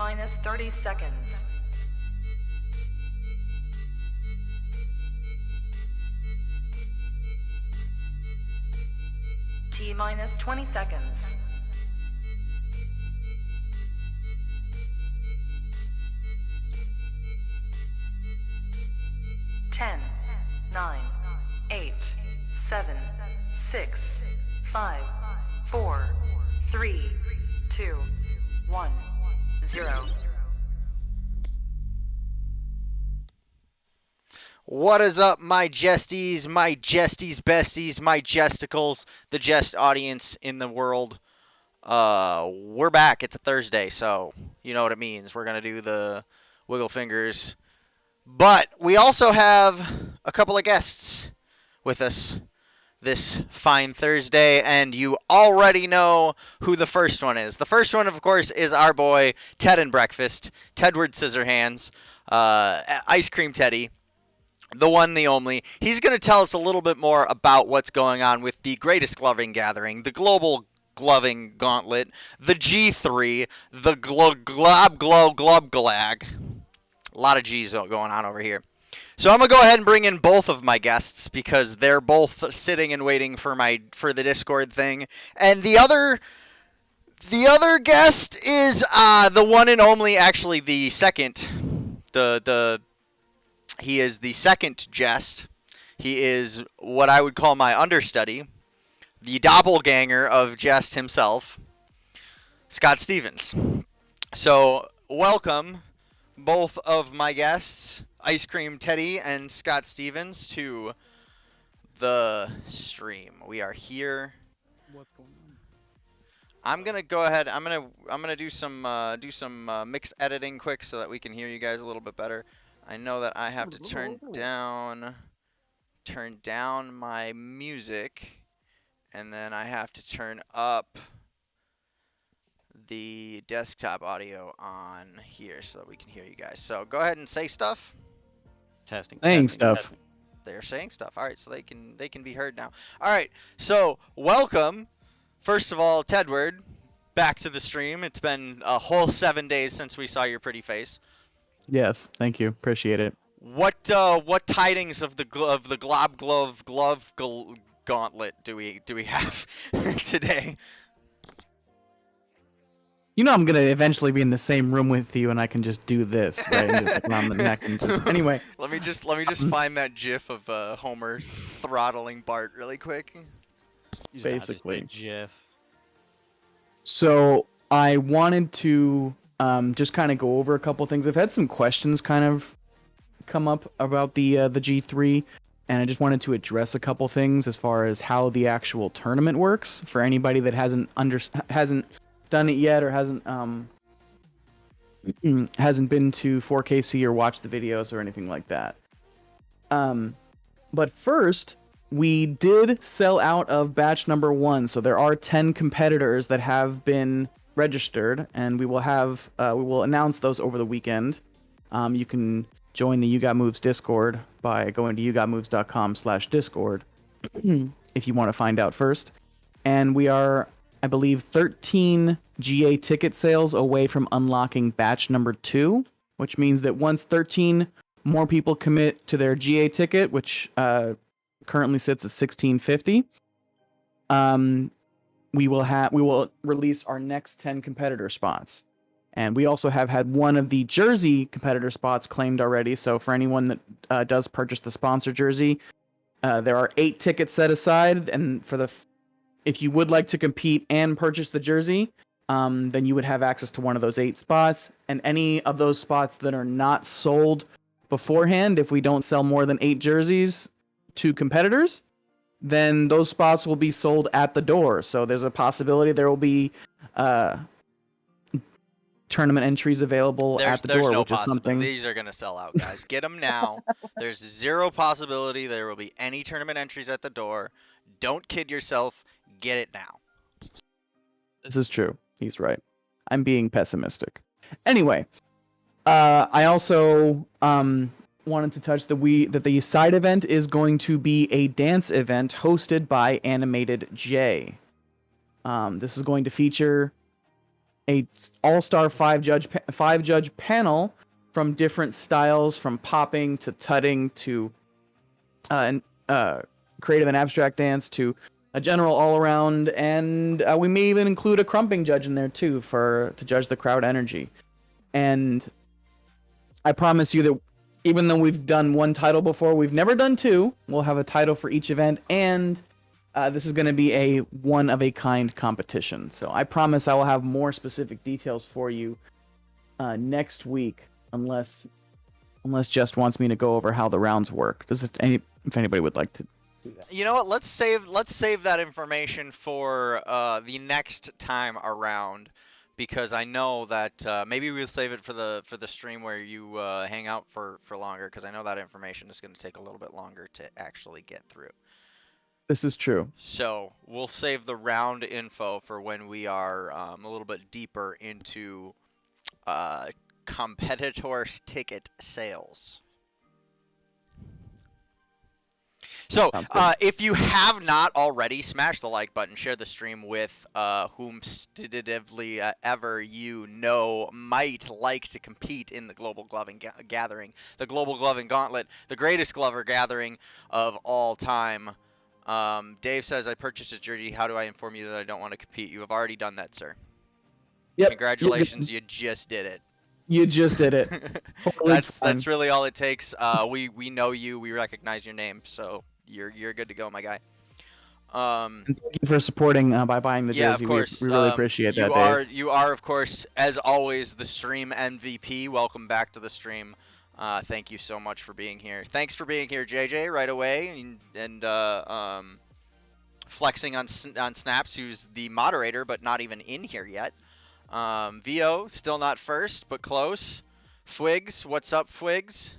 minus 30 seconds. T minus 20 seconds. 10, 9, 8, 7, 6, 5, 4, 3, 2, 1, 0. What is up, my Jesties, besties, my Jesticles, the Jest audience in the world? We're back. It's a Thursday, so you know what it means. We're going to do the wiggle fingers. But we also have a couple of guests with us this fine Thursday, and you already know who the first one is. The first one, of course, is our boy Ted and Breakfast, Tedward Scissorhands, Ice Cream Teddy. The one, the only. He's going to tell us a little bit more about what's going on with the greatest gloving gathering, the global gloving gauntlet, the G3, the globglag. A lot of G's going on over here. So I'm going to go ahead and bring in both of my guests because they're both sitting and waiting for the Discord thing. And the other guest is the one and only, actually the second, he is the second Jest. He is what I would call my understudy, the doppelganger of Jest himself, Scott Stevens. So, welcome, both of my guests, Ice Cream Teddy and Scott Stevens, to the stream. We are here. What's going on? I'm gonna go ahead. I'm gonna do some mix editing quick so that we can hear you guys a little bit better. I know that I have to turn down my music, and then I have to turn up the desktop audio on here so that we can hear you guys. So go ahead and say stuff. Testing. They're saying stuff. All right, so they can be heard now. All right, so welcome. First of all, Tedward, back to the stream. It's been a whole 7 days since we saw your pretty face. Yes, thank you. Appreciate it. What tidings of the glove gauntlet do we have today? You know I'm gonna eventually be in the same room with you, and I can just do this right and just around the neck and just anyway. Let me just find that GIF of Homer throttling Bart really quick. Basically. GIF. So I wanted to just kind of go over a couple things. I've had some questions kind of come up about the G3, and I just wanted to address a couple things as far as how the actual tournament works for anybody that hasn't done it yet or hasn't been to 4KC or watched the videos or anything like that. But first, we did sell out of batch number 1, so there are 10 competitors that have been registered, and we will announce those over the weekend. You can join the You Got Moves Discord by going to yougotmoves.com/discord if you want to find out first. And we are, I believe, 13 GA ticket sales away from unlocking batch number 2, which means that once 13 more people commit to their GA ticket, which currently sits at 1650, we will release our next 10 competitor spots. And we also have had one of the jersey competitor spots claimed already. So for anyone that does purchase the sponsor jersey, there are 8 tickets set aside. And if you would like to compete and purchase the jersey, then you would have access to one of those 8 spots. And any of those spots that are not sold beforehand, if we don't sell more than 8 jerseys to competitors, then those spots will be sold at the door. So there's a possibility there will be tournament entries available at the door, no which is something. These are going to sell out, guys. Get them now. There's zero possibility there will be any tournament entries at the door. Don't kid yourself. Get it now. This is true. He's right. I'm being pessimistic. Anyway, I also wanted to touch that the side event is going to be a dance event hosted by Animated J. This is going to feature a all-star five judge panel from different styles, from popping to tutting to creative and abstract dance to a general all-around, and we may even include a crumping judge in there too to judge the crowd energy. And I promise you that even though we've done one title before, we've never done two. We'll have a title for each event, and this is going to be a one-of-a-kind competition. So I promise I will have more specific details for you next week, unless Just wants me to go over how the rounds work. If anybody would like to do that. You know what? Let's save that information for the next time around, because I know that maybe we'll save it for the stream where you hang out for longer, because I know that information is going to take a little bit longer to actually get through. This is true. So we'll save the round info for when we are a little bit deeper into competitor ticket sales. So, if you have not already, smash the like button, share the stream with whomstatively ever you know might like to compete in the Global Gloving Gathering, the Global Gloving Gauntlet, the greatest Glover gathering of all time. Dave says, I purchased a jersey. How do I inform you that I don't want to compete? You have already done that, sir. Yep. Congratulations, you just did it. You just did it. That's really all it takes. We know you. We recognize your name, so you're good to go, my guy. And thank you for supporting by buying the jersey. Yeah, of course. We really appreciate that, Dave. You are, of course, as always, the stream MVP. Welcome back to the stream. Thank you so much for being here. Thanks for being here, JJ, right away, and flexing on Snaps, who's the moderator, but not even in here yet. VO, still not first, but close. Fwigs, what's up, Fwigs?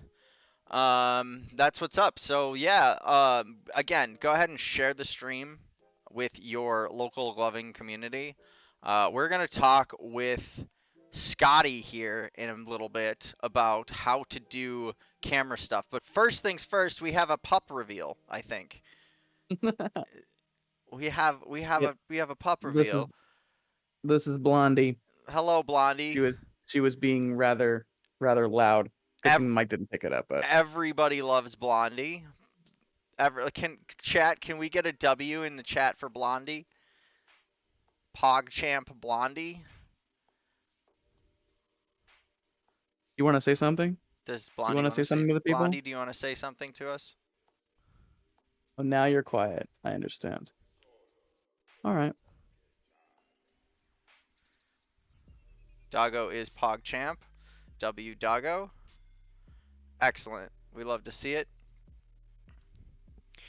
That's what's up. So yeah, again, go ahead and share the stream with your local gloving community. We're gonna talk with Scotty here in a little bit about how to do camera stuff. But first things first, we have a pup reveal, I think. we have a pup reveal. This is Blondie. Hello, Blondie. She was being rather loud. Mike didn't pick it up, but everybody loves Blondie. Can we get a W in the chat for Blondie? PogChamp Blondie. You want to say something? Does Blondie want to say something to the people? Blondie, do you want to say something to us? Oh, now you're quiet. I understand. All right. Doggo is PogChamp. W Doggo. Excellent. We love to see it.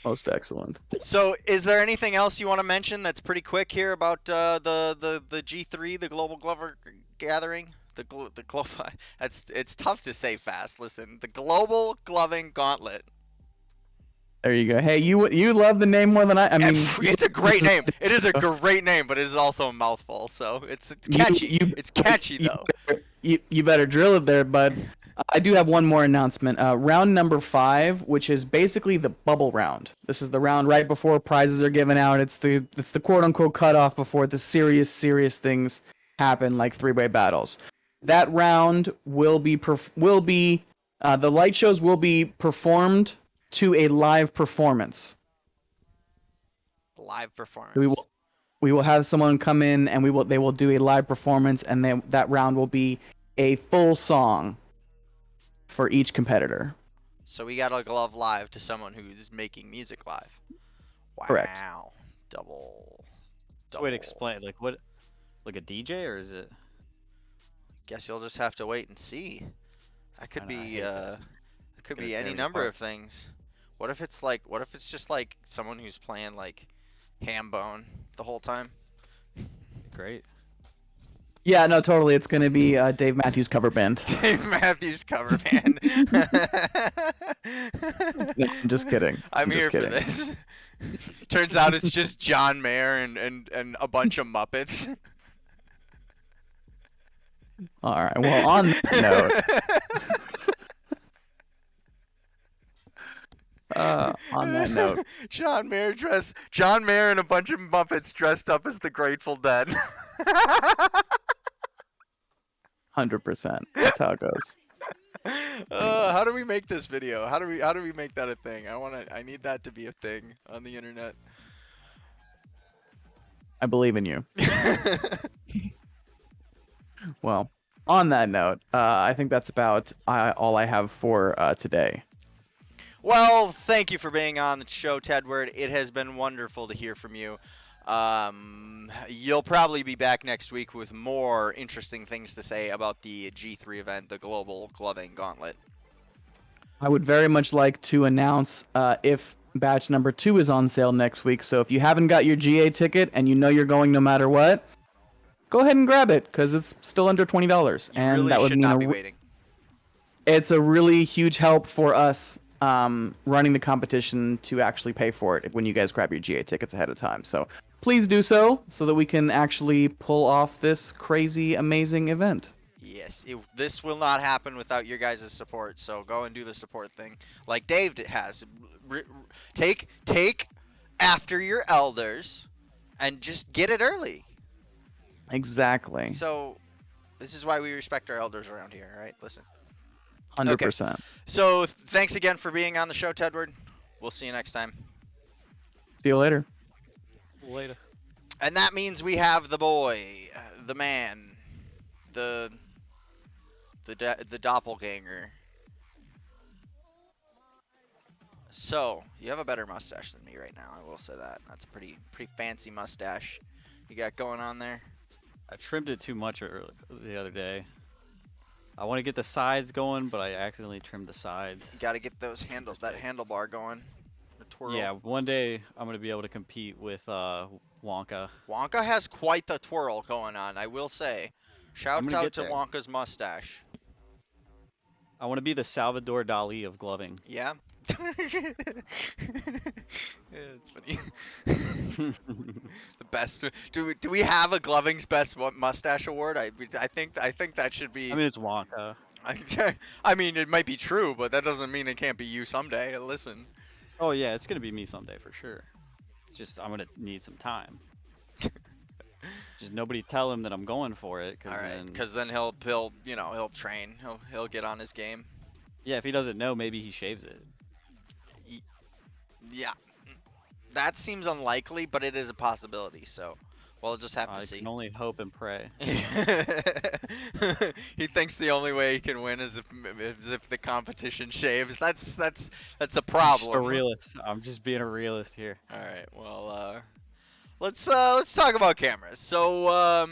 Most excellent. So, is there anything else you want to mention that's pretty quick here about the G3, the Global Glover Gathering? It's tough to say fast. Listen, the Global Gloving Gauntlet. There you go. Hey, you love the name more than I mean, it's a great name. It is a great name, but it is also a mouthful. So it's catchy. It's catchy though. You better drill it there, bud. I do have one more announcement. Round number 5, which is basically the bubble round. This is the round right before prizes are given out. It's the quote unquote cutoff before the serious things happen, like 3-way battles. That round will be the light shows will be performed to a live performance. Live performance. We will have someone come in and they will do a live performance, and then that round will be a full song for each competitor. So we got a glove live to someone who's making music live. Wow. Correct. Double. Wait, explain. Like what? Like a DJ, or is it? Guess you'll just have to wait and see. That could be it could be any tear me number apart. of things. What if it's just like someone who's playing like Hambone the whole time? Great. Yeah, no, totally. It's going to be Dave Matthews cover band. Dave Matthews cover band. No, I'm just kidding. I'm just here kidding. for this. Turns out it's just John Mayer and a bunch of Muppets. All right. Well, on that note, on that note, John Mayer and a bunch of Muppets dressed up as the Grateful Dead. 100%. That's how it goes. How do we make this video? How do we make that a thing? I need that to be a thing on the internet. I believe in you. Well, on that note, I think that's about all I have for today. Well, thank you for being on the show, Tedward. It has been wonderful to hear from you. You'll probably be back next week with more interesting things to say about the G3 event, the Global Gloving Gauntlet. I would very much like to announce if batch number 2 is on sale next week. So if you haven't got your GA ticket and you know you're going no matter what, go ahead and grab it because it's still under $20. You really should not be waiting. It's a really huge help for us running the competition to actually pay for it when you guys grab your GA tickets ahead of time. So please do so that we can actually pull off this crazy, amazing event. Yes, this will not happen without your guys' support. So go and do the support thing, like Dave has. Take after your elders, and just get it early. Exactly. So this is why we respect our elders around here, right? Listen. 100%. Okay. So thanks again for being on the show, Tedward. We'll see you next time. See you later. Later. And that means we have the boy, the man, the doppelganger. So you have a better mustache than me right now. I will say that. That's a pretty fancy mustache you got going on there. I trimmed it too much the other day. I want to get the sides going, but I accidentally trimmed the sides. You got to get those handles, that handlebar going. The twirl. Yeah, one day I'm going to be able to compete with Wonka. Wonka has quite the twirl going on, I will say. Shouts out to Wonka's mustache. I want to be the Salvador Dali of gloving. Yeah. Yeah, it's funny. The best. Do we have a Gloving's Best Mustache Award? I think that should be. I mean, it's Wonka. I mean, it might be true, but that doesn't mean it can't be you someday. Listen. Oh yeah, it's gonna be me someday for sure. It's just I'm gonna need some time. Just nobody tell him that I'm going for it. All right, because then he'll train. He'll get on his game. Yeah, if he doesn't know, maybe he shaves it. Yeah, that seems unlikely, but it is a possibility. So we'll just have to see. I can only hope and pray. He thinks the only way he can win is if the competition shaves. That's a problem. I'm just a realist. I'm just being a realist here. All right. Well, let's talk about cameras. So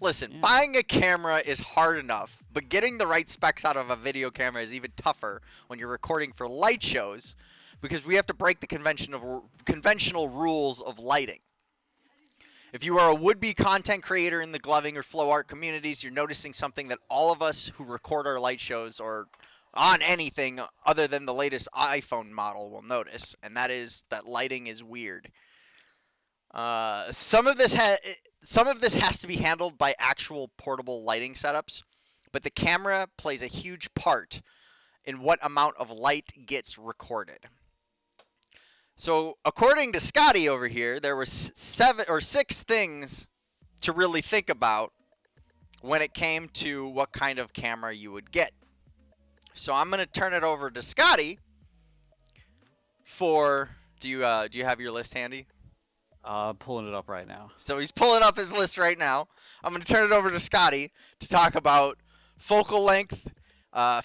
listen, buying a camera is hard enough, but getting the right specs out of a video camera is even tougher when you're recording for light shows, because we have to break the conventional rules of lighting. If you are a would-be content creator in the gloving or flow art communities, you're noticing something that all of us who record our light shows or on anything other than the latest iPhone model will notice, and that is that lighting is weird. Some of this has to be handled by actual portable lighting setups, but the camera plays a huge part in what amount of light gets recorded. So according to Scotty over here, there were 7 or 6 things to really think about when it came to what kind of camera you would get. So I'm going to turn it over to Scotty for, do you have your list handy? Pulling it up right now. So he's pulling up his list right now. I'm going to turn it over to Scotty to talk about focal length,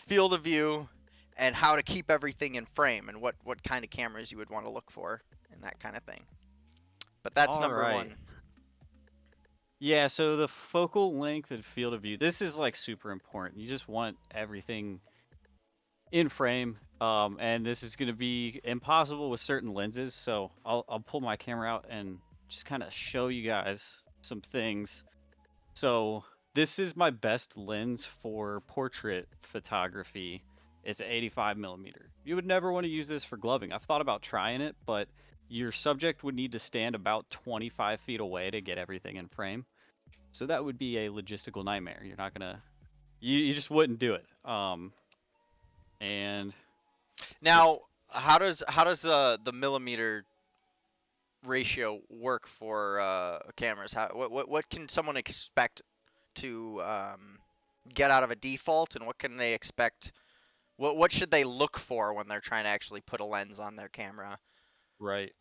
field of view, and how to keep everything in frame, and what kind of cameras you would want to look for, and that kind of thing. But that's number 1. Yeah, so the focal length and field of view, this is like super important. You just want everything in frame, and this is going to be impossible with certain lenses, so I'll pull my camera out and just kind of show you guys some things. So this is my best lens for portrait photography. It's an 85mm. You would never want to use this for gloving. I've thought about trying it, but your subject would need to stand about 25 feet away to get everything in frame. So that would be a logistical nightmare. You're not gonna, you just wouldn't do it. And now, how does the millimeter ratio work for cameras? What can someone expect to get out of a default, and what can they expect? What should they look for when they're trying to actually put a lens on their camera? Right.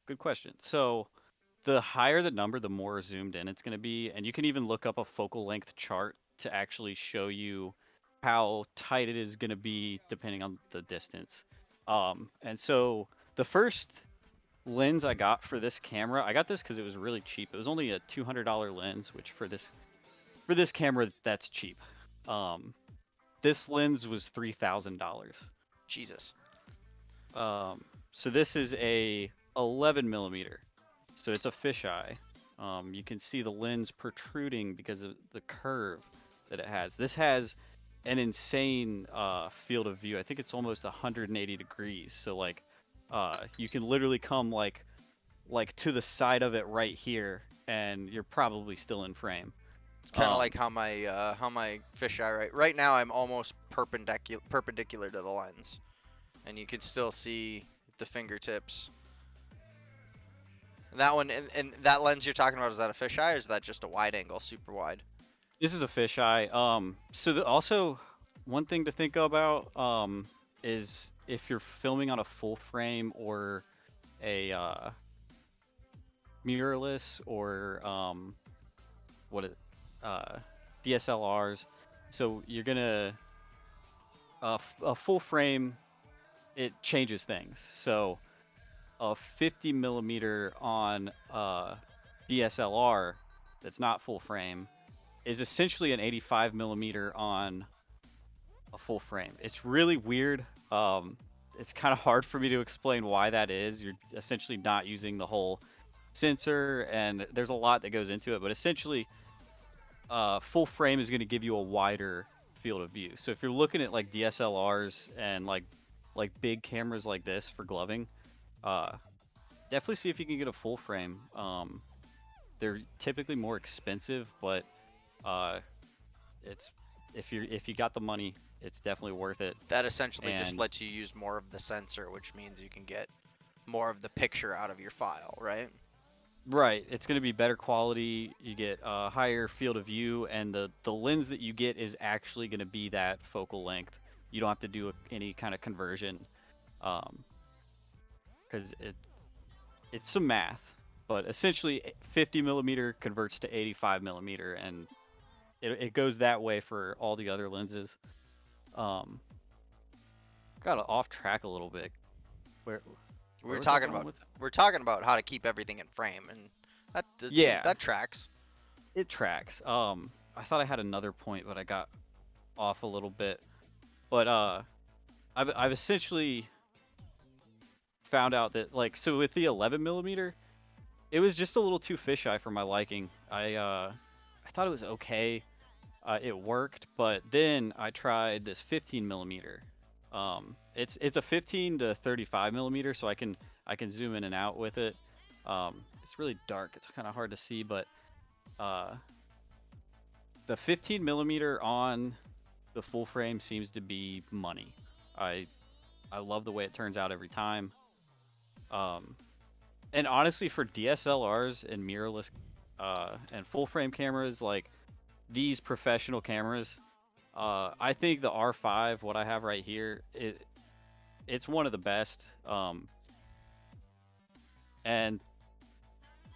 Good question. So the higher the number, the more zoomed in it's going to be, and you can even look up a focal length chart to actually show you how tight it is going to be depending on the distance. And so the first lens I got for this camera, I got this because it was really cheap. It was only a $200 lens, which for this camera, that's cheap. This lens was $3,000. Jesus. So this is a 11 millimeter. So it's a fisheye. You can see the lens protruding because of the curve that it has. This has an insane field of view. I think it's almost 180 degrees. So like, you can literally come like to the side of it right here, and you're probably still in frame. It's kind of like how my fisheye right now I'm almost perpendicular to the lens, and you can still see the fingertips. That one and that lens you're talking about, is that a fisheye or is that just a wide angle, super wide? This is a fisheye. So also one thing to think about is if you're filming on a full frame or a mirrorless or DSLRs. So you're gonna a full frame, it changes things. So a 50 millimeter on DSLR that's not full frame is essentially an 85 millimeter on a full frame. It's really weird. It's kind of hard for me to explain why that is. You're essentially not using the whole sensor, and there's a lot that goes into it, but essentially full frame is going to give you a wider field of view. So if you're looking at like DSLRs and like big cameras like this for gloving, definitely see if you can get a full frame. They're typically more expensive, but it's if you got the money, it's definitely worth it. That essentially just And- lets you use more of the sensor, which means you can get more of the picture out of your file, right? Right, it's going to be better quality. You get a higher field of view, and the lens that you get is actually going to be that focal length. You don't have to do any kind of conversion, because it's some math. But essentially, 50 millimeter converts to 85 millimeter, and it goes that way for all the other lenses. Got off track a little bit. Where We're was I talking going about with we're talking about how to keep everything in frame, and Yeah. that tracks. It tracks. I thought I had another point, but I got off a little bit. But I've essentially found out that so with the 11 millimeter, it was just a little too fisheye for my liking. I thought it was okay. It worked, but then I tried this 15 millimeter. It's a 15 to 35 millimeter, so I can zoom in and out with it. It's really dark. It's kind of hard to see, but the 15 millimeter on the full frame seems to be money. I love the way it turns out every time. And honestly, for DSLRs and mirrorless and full frame cameras, like these professional cameras, I think the R5, what I have right here, it's one of the best. And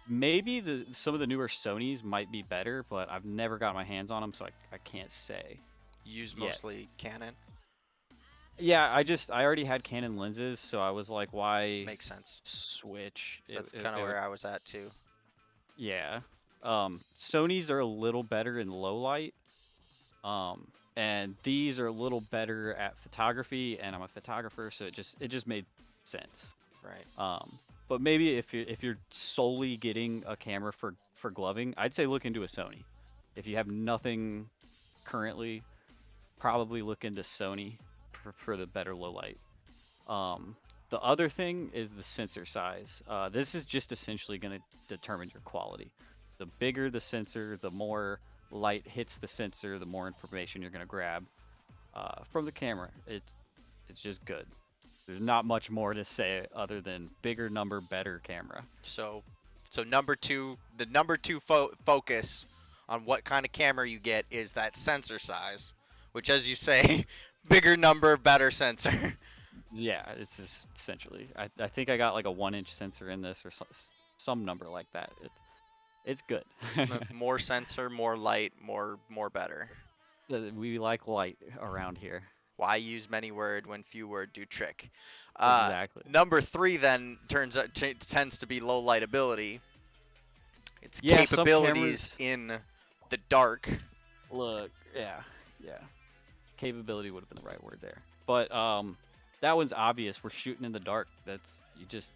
maybe some of the newer Sonys might be better, but I've never got my hands on them, so I can't say. You use Yet. mostly Canon. Yeah, I already had Canon lenses, so I was like, why Makes sense. switch? That's kind of where I was at too. Yeah. Sonys are a little better in low light. And these are a little better at photography, and I'm a photographer, so it just made sense. Right. But maybe if you're solely getting a camera for gloving, I'd say look into a Sony. If you have nothing currently, probably look into Sony for the better low light. The other thing is the sensor size. This is just essentially going to determine your quality. The bigger the sensor, the more light hits the sensor, the more information you're going to grab from the camera. It's just good. There's not much more to say other than bigger number, better camera. So the number two focus on what kind of camera you get is that sensor size, which, as you say, bigger number, better sensor. Yeah, it's just essentially. I think I got like a 1-inch sensor in this or some number like that. It's good. More sensor, more light, more better. We like light around here. Why use many word when few word do trick? Exactly. Number 3 then tends to be low light ability. Its Yeah, some capabilities cameras- in the dark. Look, yeah. Capability would have been the right word there. But that one's obvious. We're shooting in the dark. That's you just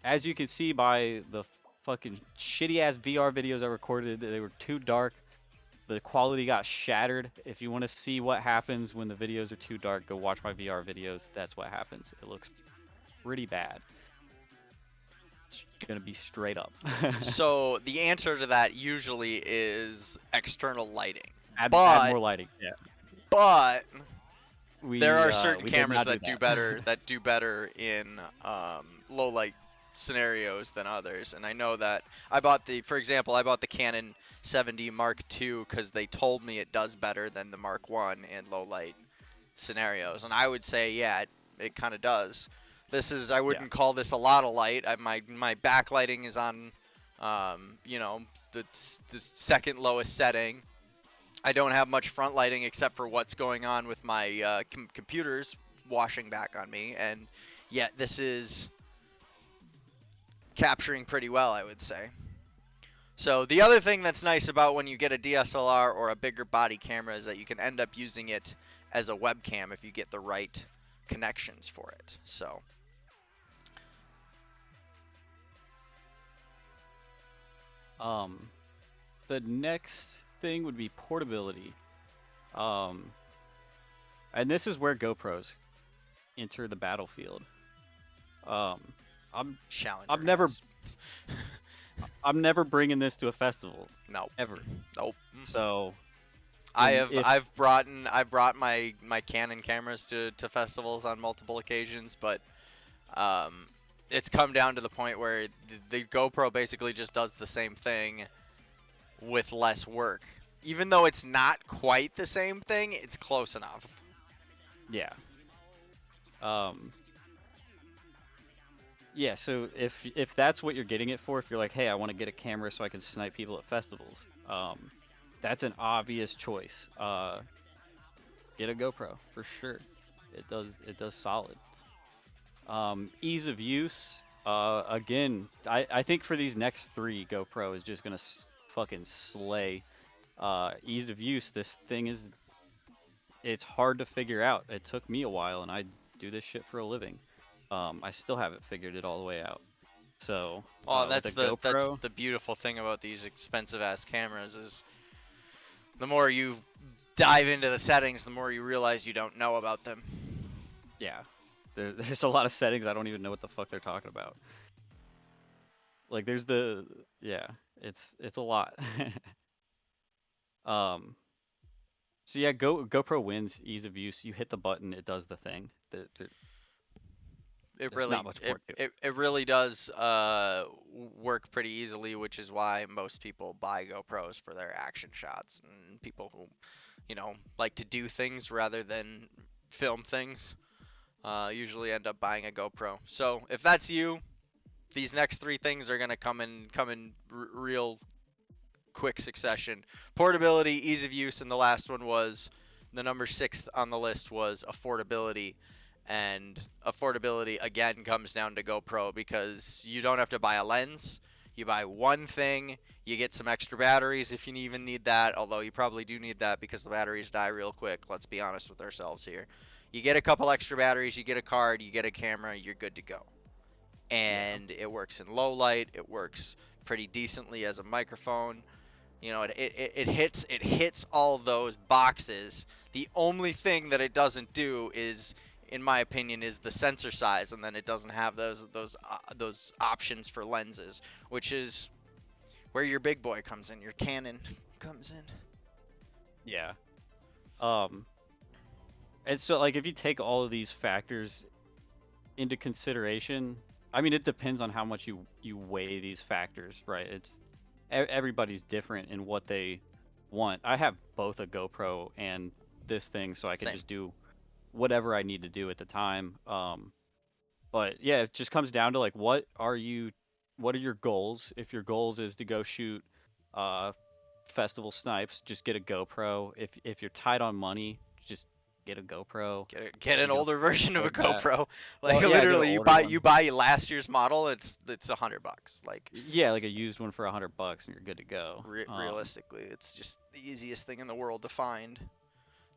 as you can see by the fucking shitty ass VR videos I recorded, they were too dark. The quality got shattered. If you want to see what happens when the videos are too dark, go watch my VR videos. That's what happens. It looks pretty bad. It's gonna be straight up. So the answer to that usually is external lighting. add but more lighting. Yeah. But We, there are we certain did cameras not that do better in low light scenarios than others. And I know that for example, I bought the Canon 7D Mark II because they told me it does better than the Mark I in low light scenarios. And I would say, yeah, it kind of does. I wouldn't call this a lot of light. My backlighting is on, the second lowest setting. I don't have much front lighting except for what's going on with my computers washing back on me, and yet this is capturing pretty well, I would say. So the other thing that's nice about when you get a DSLR or a bigger body camera is that you can end up using it as a webcam if you get the right connections for it. So the next thing would be portability. And this is where GoPros enter the battlefield. I'm Challenger never has- I'm never bringing this to a festival Nope. ever. Nope. So I've brought my Canon cameras to festivals on multiple occasions, but it's come down to the point where the GoPro basically just does the same thing with less work. Even though it's not quite the same thing, it's close enough. yeah. Yeah, so if that's what you're getting it for, if you're like, hey, I want to get a camera so I can snipe people at festivals, that's an obvious choice. Get a GoPro for sure. It does solid. Ease of use. Again, I think for these next 3, GoPro is just gonna fucking slay. Ease of use. This thing it's hard to figure out. It took me a while, and I do this shit for a living. I still haven't figured it all the way out. So, Well, with that's a GoPro, that's the beautiful thing about these expensive ass cameras is the more you dive into the settings, the more you realize you don't know about them. yeah, there's a lot of settings I don't even know what the fuck they're talking about. Like there's it's a lot. So yeah, GoPro wins ease of use. You hit the button, it does the thing. It There's really not much more to it really does work pretty easily, which is why most people buy GoPros for their action shots, and people who like to do things rather than film things usually end up buying a GoPro. So if that's you, these next 3 things are gonna come in real quick succession. Portability, ease of use, and the last one was the number 6 on the list was affordability. And affordability again comes down to GoPro because you don't have to buy a lens. You buy one thing, you get some extra batteries if you even need that, although you probably do need that because the batteries die real quick. Let's be honest with ourselves here. You get a couple extra batteries, you get a card, you get a camera, you're good to go. And it works in low light, it works pretty decently as a microphone. It hits all those boxes. The only thing that it doesn't do is, in my opinion, is the sensor size, and then it doesn't have those options for lenses, which is where your big boy comes in, your Canon comes in. Yeah. And so like if you take all of these factors into consideration, I mean it depends on how much you weigh these factors, right? everybody's different in what they want. I have both a GoPro and this thing, so I can Same. just do whatever I need to do at the time. But yeah, it just comes down to like what are your goals? If your goals is to go shoot festival snipes, just get a GoPro. If you're tight on money, just get a GoPro. Get an older version of a afford that. GoPro. Like Well, yeah, get an literally, older one. you buy last year's model. It's $100. Like Yeah, like a used one for $100 and you're good to go. realistically, it's just the easiest thing in the world to find.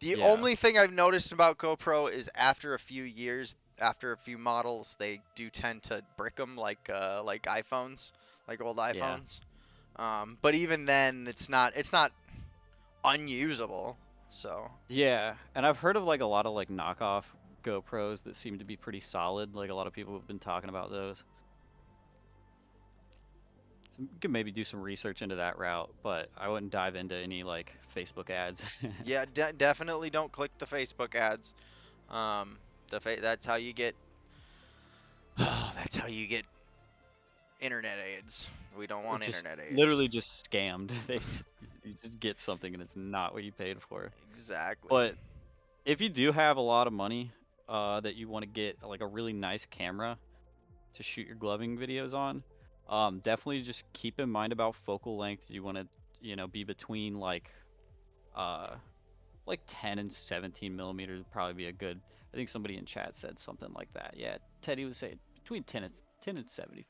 The Yeah. only thing I've noticed about GoPro is after a few years, after a few models, they do tend to brick them like iPhones, like old iPhones. But even then, it's not unusable. So Yeah, and I've heard of like a lot of like knockoff GoPros that seem to be pretty solid. Like a lot of people have been talking about those. So you could maybe do some research into that route, but I wouldn't dive into any like Facebook ads. yeah, definitely don't click the Facebook ads. That's how you get. That's how you get internet ads. We don't want Just internet ads. literally just scammed. You just get something and it's not what you paid for. Exactly. But if you do have a lot of money that you want to get like a really nice camera to shoot your gloving videos on, definitely just keep in mind about focal length. You want to, be between like 10 and 17 millimeters would probably be a good. I think somebody in chat said something like that. Yeah, Teddy was saying between 10 and 70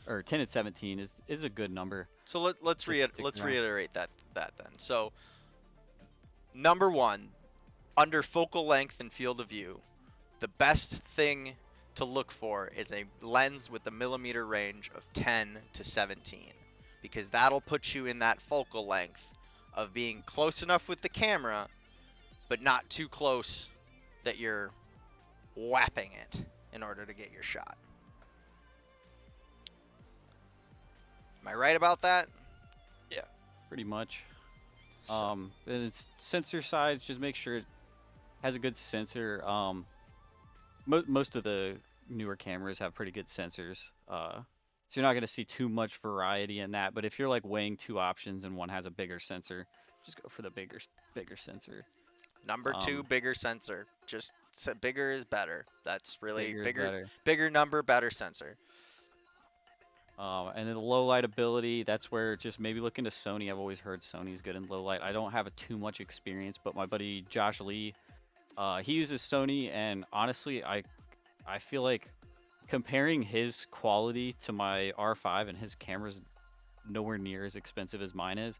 or 10 and 17 is a good number. So let's stick around. reiterate that then. So number one, under focal length and field of view, the best thing to look for is a lens with a millimeter range of 10 to 17, because that'll put you in that focal length of being close enough with the camera, but not too close that you're whapping it in order to get your shot. Am I right about that? Yeah, pretty much. And it's sensor size. Just make sure it has a good sensor. Most of the newer cameras have pretty good sensors. So you're not gonna see too much variety in that. But if you're like weighing two options and one has a bigger sensor, just go for the bigger sensor. Number two, bigger sensor. Just bigger is better. That's really bigger number, better sensor. And then the low light ability, that's where just maybe look into Sony. I've always heard Sony's good in low light. I don't have too much experience, but my buddy Josh Lee, he uses Sony, and honestly, I feel like comparing his quality to my R5, and his camera's nowhere near as expensive as mine is,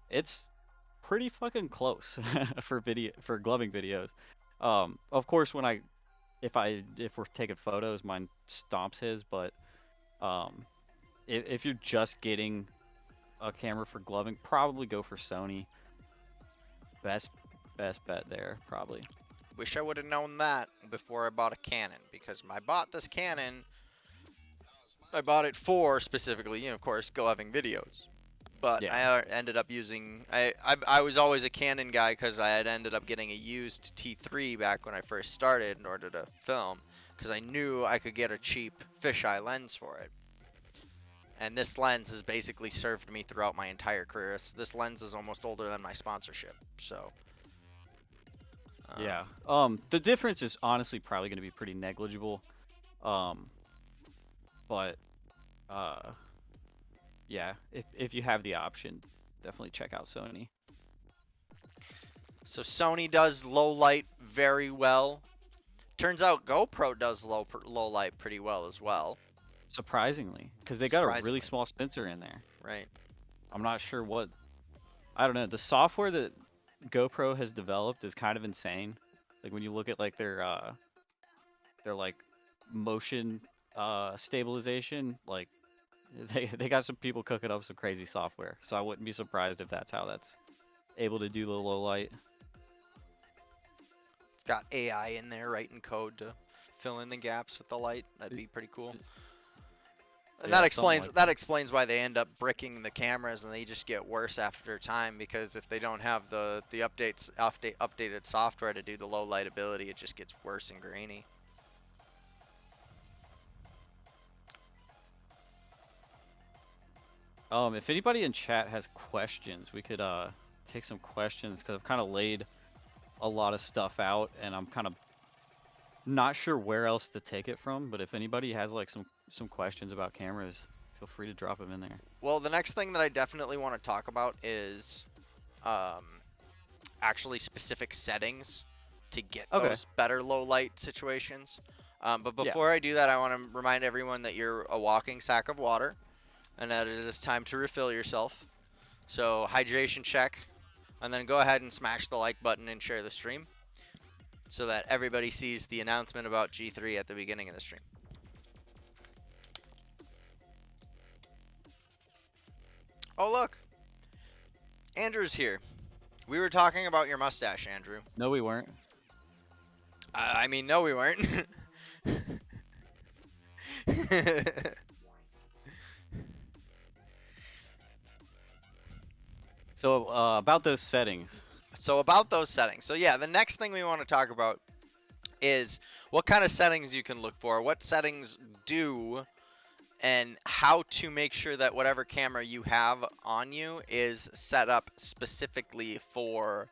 it's pretty fucking close for gloving videos. Of course, if we're taking photos, mine stomps his, but if you're just getting a camera for gloving, probably go for Sony. Best bet there, probably. Wish I would have known that before I bought a Canon, because I bought this Canon. I bought it for specifically, of course, gloving videos. But Yeah. I ended up using. I was always a Canon guy because I had ended up getting a used T3 back when I first started in order to film, because I knew I could get a cheap fisheye lens for it. And this lens has basically served me throughout my entire career. This lens is almost older than my sponsorship, so. Yeah. The difference is honestly probably going to be pretty negligible. But yeah, if you have the option, definitely check out Sony. So Sony does low light very well. Turns out GoPro does low light pretty well as well. Surprisingly, because they got a really small sensor in there. Right. I'm not sure what. I don't know. The software that GoPro has developed is kind of insane. Like when you look at like their like motion stabilization, like they got some people cooking up some crazy software. So I wouldn't be surprised if that's how that's able to do the low light. It's got AI in there writing code to fill in the gaps with the light. That'd be pretty cool. And Yeah, that explains why they end up bricking the cameras, and they just get worse after time, because if they don't have the updated software to do the low light ability, it just gets worse and grainy. If anybody in chat has questions, we could take some questions because I've kind of laid a lot of stuff out, and I'm kind of not sure where else to take it from. But if anybody has like some questions about cameras, feel free to drop them in there. Well, the next thing that I definitely want to talk about is actually specific settings to get Okay. those better low light situations. But Yeah. before I do that, I want to remind everyone that you're a walking sack of water and that it is time to refill yourself. So hydration check, and then go ahead and smash the like button and share the stream so that everybody sees the announcement about G3 at the beginning of the stream. Oh look, Andrew's here. We were talking about your mustache, Andrew. No, we weren't. I mean, no, we weren't. So about those settings. So about those settings. So yeah, the next thing we want to talk about is what kind of settings you can look for, what settings do, and how to make sure that whatever camera you have on you is set up specifically for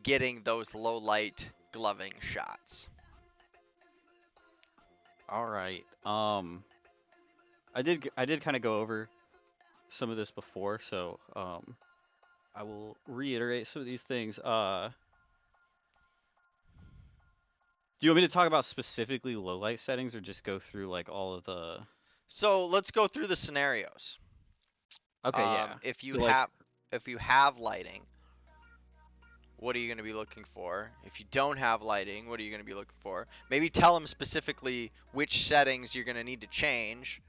getting those low light gloving shots. All right. I did kind of go over some of this before, so I will reiterate some of these things. Do you want me to talk about specifically low light settings, or just go through like all of the? So let's go through the scenarios. Okay, yeah. If you So, like- have lighting, what are you going to be looking for? If you don't have lighting, what are you going to be looking for? Maybe tell them specifically which settings you're going to need to change.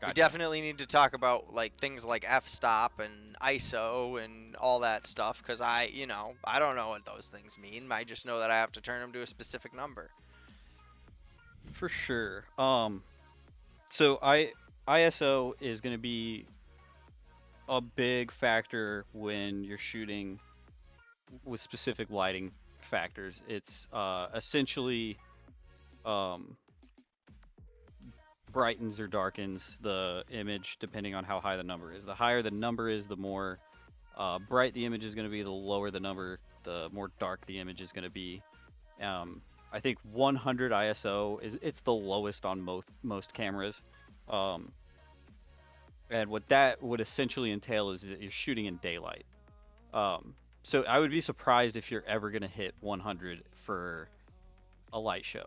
Gotcha. We definitely need to talk about like things like f-stop and ISO and all that stuff, because I don't know what those things mean. I just know that I have to turn them to a specific number. For sure. So ISO is going to be a big factor when you're shooting with specific lighting factors. It's essentially brightens or darkens the image depending on how high the number is. The higher the number is, the more bright the image is going to be. The lower the number, the more dark the image is going to be. I think 100 ISO it's the lowest on most cameras. And what that would essentially entail is that you're shooting in daylight. So I would be surprised if you're ever going to hit 100 for a light show.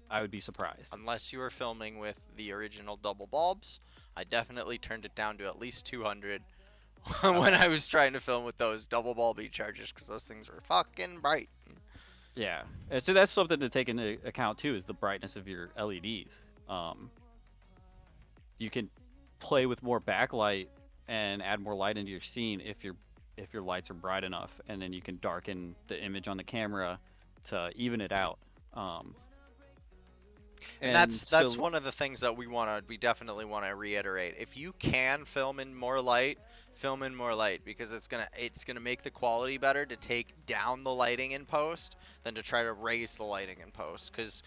I would be surprised. Unless you were filming with the original double bulbs, I definitely turned it down to at least 200 when I was trying to film with those double bulb E-chargers, because those things were fucking bright. Yeah, and so that's something to take into account too, is the brightness of your LEDs. You can play with more backlight and add more light into your scene if your lights are bright enough, and then you can darken the image on the camera to even it out. And that's one of the things that we definitely want to reiterate. If you can film in more light, because it's gonna make the quality better to take down the lighting in post than to try to raise the lighting in post, because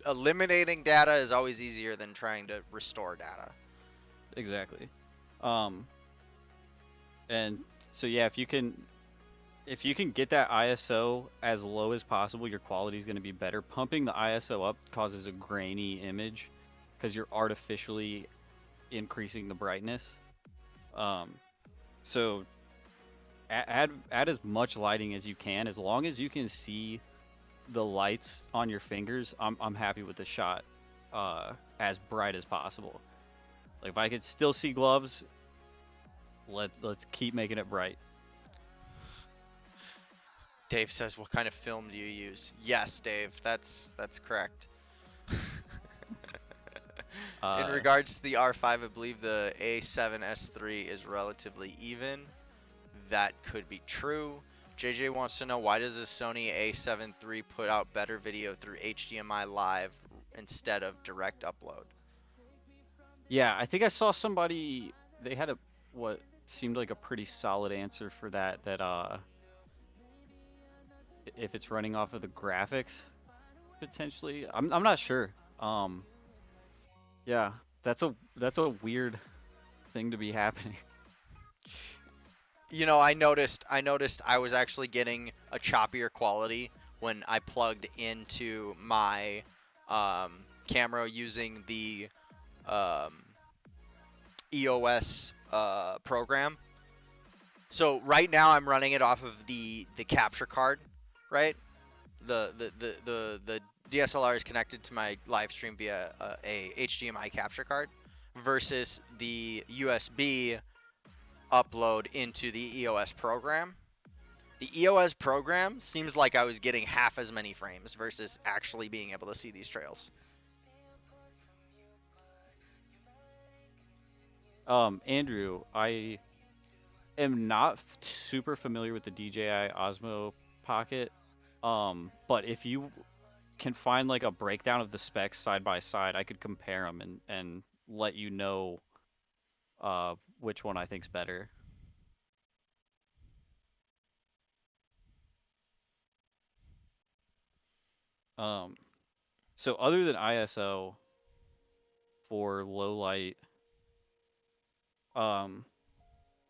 eliminating data is always easier than trying to restore data. Exactly. And so yeah, if you can get that ISO as low as possible, your quality is going to be better. Pumping the ISO up causes a grainy image because you're artificially increasing the brightness. So add as much lighting as you can. As long as you can see the lights on your fingers, I'm happy with the shot as bright as possible. Like if I could still see gloves, let's keep making it bright. Dave says, "What kind of film do you use?" Yes, Dave, that's correct. In regards to the R5, I believe the A7S3 is relatively even. That could be true. JJ wants to know, why does the Sony A7 III put out better video through HDMI Live instead of direct upload? Yeah, I think I saw somebody, they had what seemed like a pretty solid answer for that if it's running off of the graphics, potentially. I'm not sure. Yeah, that's a weird thing to be happening. You know, I noticed I was actually getting a choppier quality when I plugged into my camera using the EOS program. So right now I'm running it off of the capture card, right? The DSLR is connected to my live stream via a HDMI capture card versus the USB upload into the EOS program. The EOS program seems like I was getting half as many frames versus actually being able to see these trails. Andrew, I am not super familiar with the DJI Osmo Pocket, but if you can find like a breakdown of the specs side by side, I could compare them and let you know which one I think's better. So other than ISO for low light,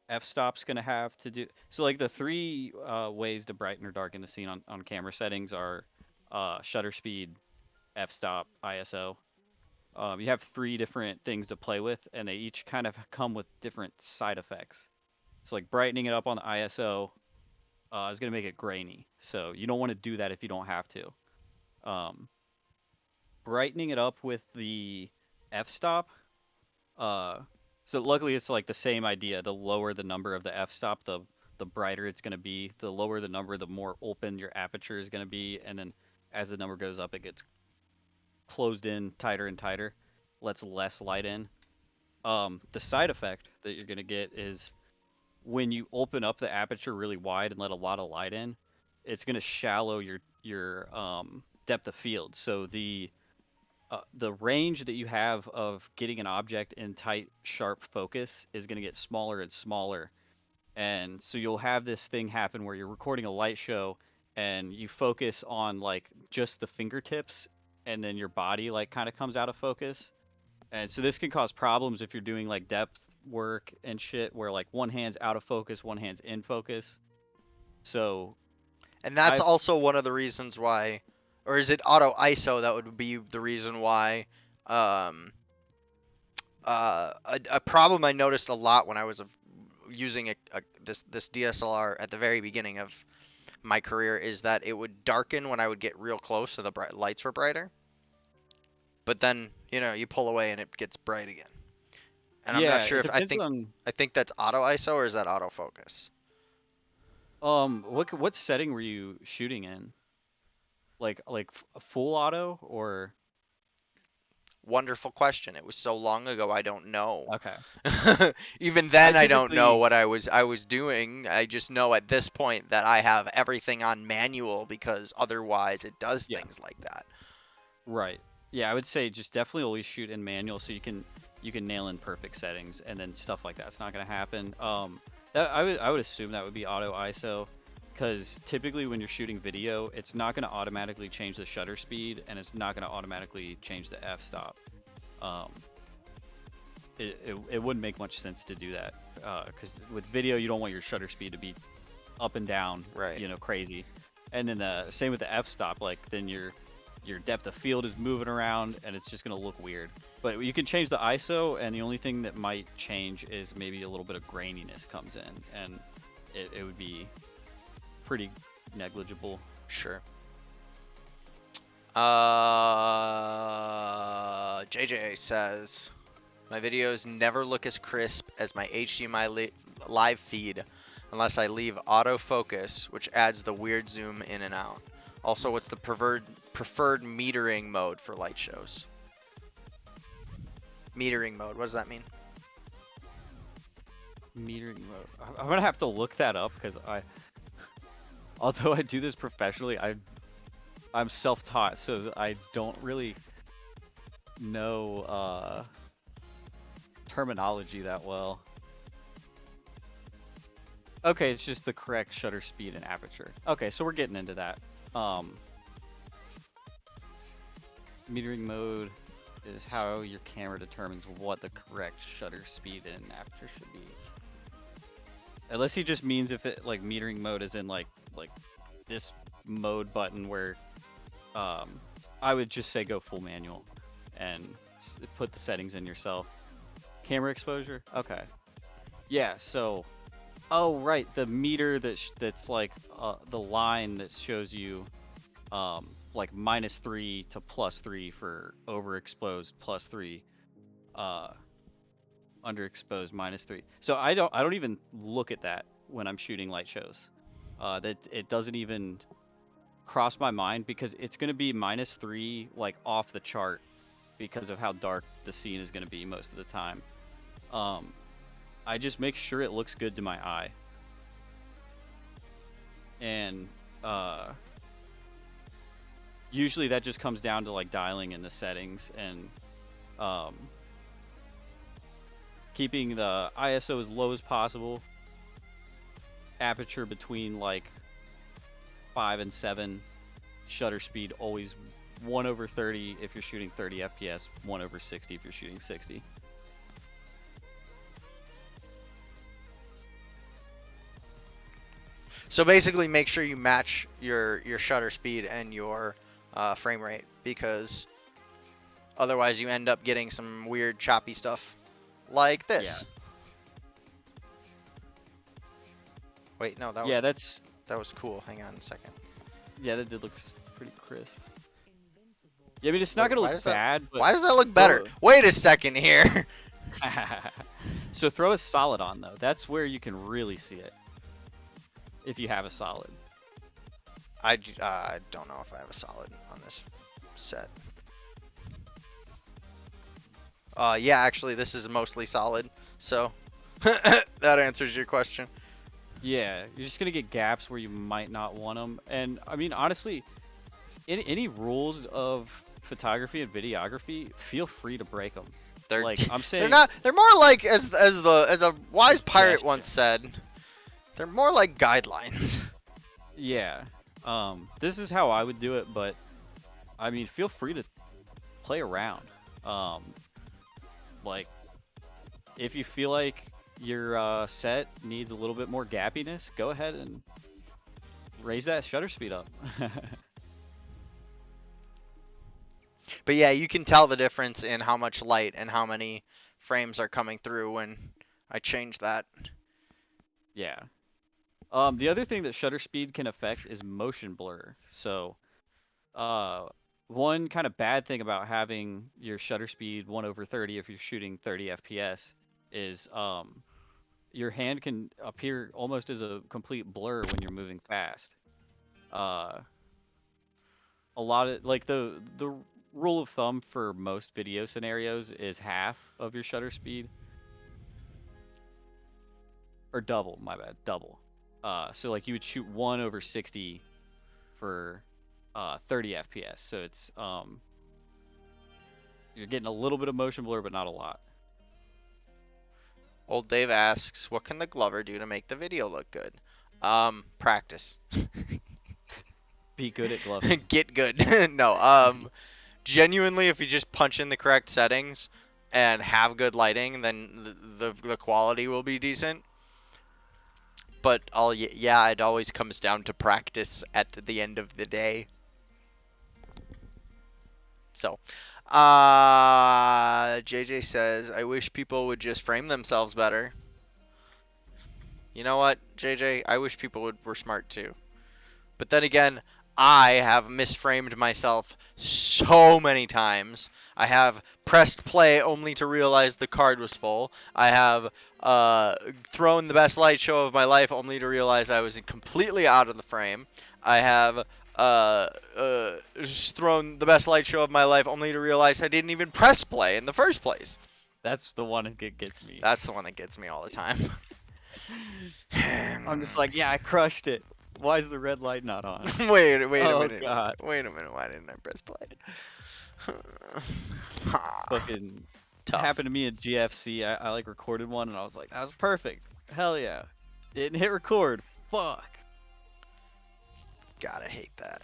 f-stop's gonna have to do, so like the three ways to brighten or darken the scene on camera settings are shutter speed, f-stop, ISO. You have three different things to play with, and they each kind of come with different side effects. So like brightening it up on the ISO is gonna make it grainy, so you don't want to do that if you don't have to. Brightening it up with the f-stop, so luckily it's like the same idea. The lower the number of the f-stop, the brighter it's going to be. The lower the number, the more open your aperture is going to be. And then as the number goes up, it gets closed in tighter and tighter, lets less light in. The side effect that you're going to get is when you open up the aperture really wide and let a lot of light in, it's going to shallow your depth of field. So the range that you have of getting an object in tight, sharp focus is going to get smaller and smaller. And so you'll have this thing happen where you're recording a light show and you focus on like just the fingertips, and then your body like kind of comes out of focus. And so this can cause problems if you're doing like depth work and shit where like one hand's out of focus, one hand's in focus. So And that's also one of the reasons why, or is it auto ISO that would be the reason why? A problem I noticed a lot when I was using this DSLR at the very beginning of my career is that it would darken when I would get real close, so the lights were brighter. But then you pull away and it gets bright again. And I'm not sure if I think that's auto ISO or is that autofocus. What setting were you shooting in? Like full auto or? Wonderful question. It was so long ago I don't know. Okay. Even then I don't know what I was doing. I just know at this point that I have everything on manual because otherwise it does things like that. Right. Yeah, I would say just definitely always shoot in manual so you can nail in perfect settings, and then stuff like that's not gonna happen. I would assume that would be auto ISO, because typically when you're shooting video, it's not gonna automatically change the shutter speed, and it's not gonna automatically change the f-stop. It wouldn't make much sense to do that, because with video you don't want your shutter speed to be up and down, right? Crazy. And then same with the f-stop, like then your depth of field is moving around and it's just going to look weird. But you can change the ISO, and the only thing that might change is maybe a little bit of graininess comes in, and it would be pretty negligible. Sure. JJ says, my videos never look as crisp as my HDMI live feed unless I leave autofocus, which adds the weird zoom in and out. Also, what's the preferred metering mode for light shows? Metering mode, what does that mean? Metering mode. I'm gonna have to look that up because although I do this professionally, I'm self-taught, so I don't really know terminology that well. Okay, it's just the correct shutter speed and aperture. Okay, so we're getting into that. Metering mode. is how your camera determines what the correct shutter speed and aperture should be. Unless he just means if it like metering mode is in like this mode button where I would just say go full manual and put the settings in yourself. Camera exposure? Okay. Yeah, so oh right, the meter that's like the line that shows you like -3 to +3 for overexposed, +3 underexposed, -3. So I don't even look at that when I'm shooting light shows. That it doesn't even cross my mind because it's going to be -3 like off the chart because of how dark the scene is going to be most of the time. I just make sure it looks good to my eye. And usually that just comes down to like dialing in the settings and keeping the ISO as low as possible, aperture between like 5 and 7, shutter speed always 1/30 if you're shooting 30 FPS, 1/60 if you're shooting 60. So basically, make sure you match your shutter speed and your frame rate, because otherwise you end up getting some weird choppy stuff like this. Yeah. Wait, no, that Yeah, was that was cool. Hang on a second. yeah, that did look pretty crisp. Yeah, I mean it's not gonna Why look does that- bad, but Why does that look better? Bro. Wait a second here. So throw a solid on though. That's where you can really see it. If you have a solid. I don't know if I have a solid on this set. Yeah, actually, this is mostly solid, so that answers your question. Yeah, you're just gonna get gaps where you might not want them. And I mean, honestly, any rules of photography and videography, feel free to break them. They're Like I'm saying, they're not. They're more like as a wise pirate Gesture. once said. They're more like guidelines. Yeah. This is how I would do it, but I mean, feel free to play around. Like, if you feel like your set needs a little bit more gappiness, go ahead and raise that shutter speed up. But yeah, you can tell the difference in how much light and how many frames are coming through when I change that. Yeah. The other thing that shutter speed can affect is motion blur. So, one kind of bad thing about having your shutter speed 1/30 if you're shooting 30 FPS is your hand can appear almost as a complete blur when you're moving fast. A lot of like the rule of thumb for most video scenarios is half of your shutter speed. Or double, my bad, double. So like you would shoot 1/60 for 30 FPS. So it's you're getting a little bit of motion blur, but not a lot. Old Dave asks, what can the Glover do to make the video look good? Practice. Be good at gloving. Get good. No, genuinely, if you just punch in the correct settings and have good lighting, then the quality will be decent. But yeah, it always comes down to practice at the end of the day. So, JJ says, I wish people would just frame themselves better. You know what, JJ? I wish people were smart too. But then again, I have misframed myself so many times. I have pressed play only to realize the card was full. I have thrown the best light show of my life only to realize I was completely out of the frame. I have just thrown the best light show of my life only to realize I didn't even press play in the first place. That's the one that gets me. That's the one that gets me all the time. I'm just like, yeah, I crushed it. Why is the red light not on? Wait a Oh, minute. God. Wait a minute. Why didn't I press play? Fucking Tough. happened to me at GFC. I like recorded one and I was like, that was perfect. Hell yeah. Didn't hit record. Fuck. Gotta hate that.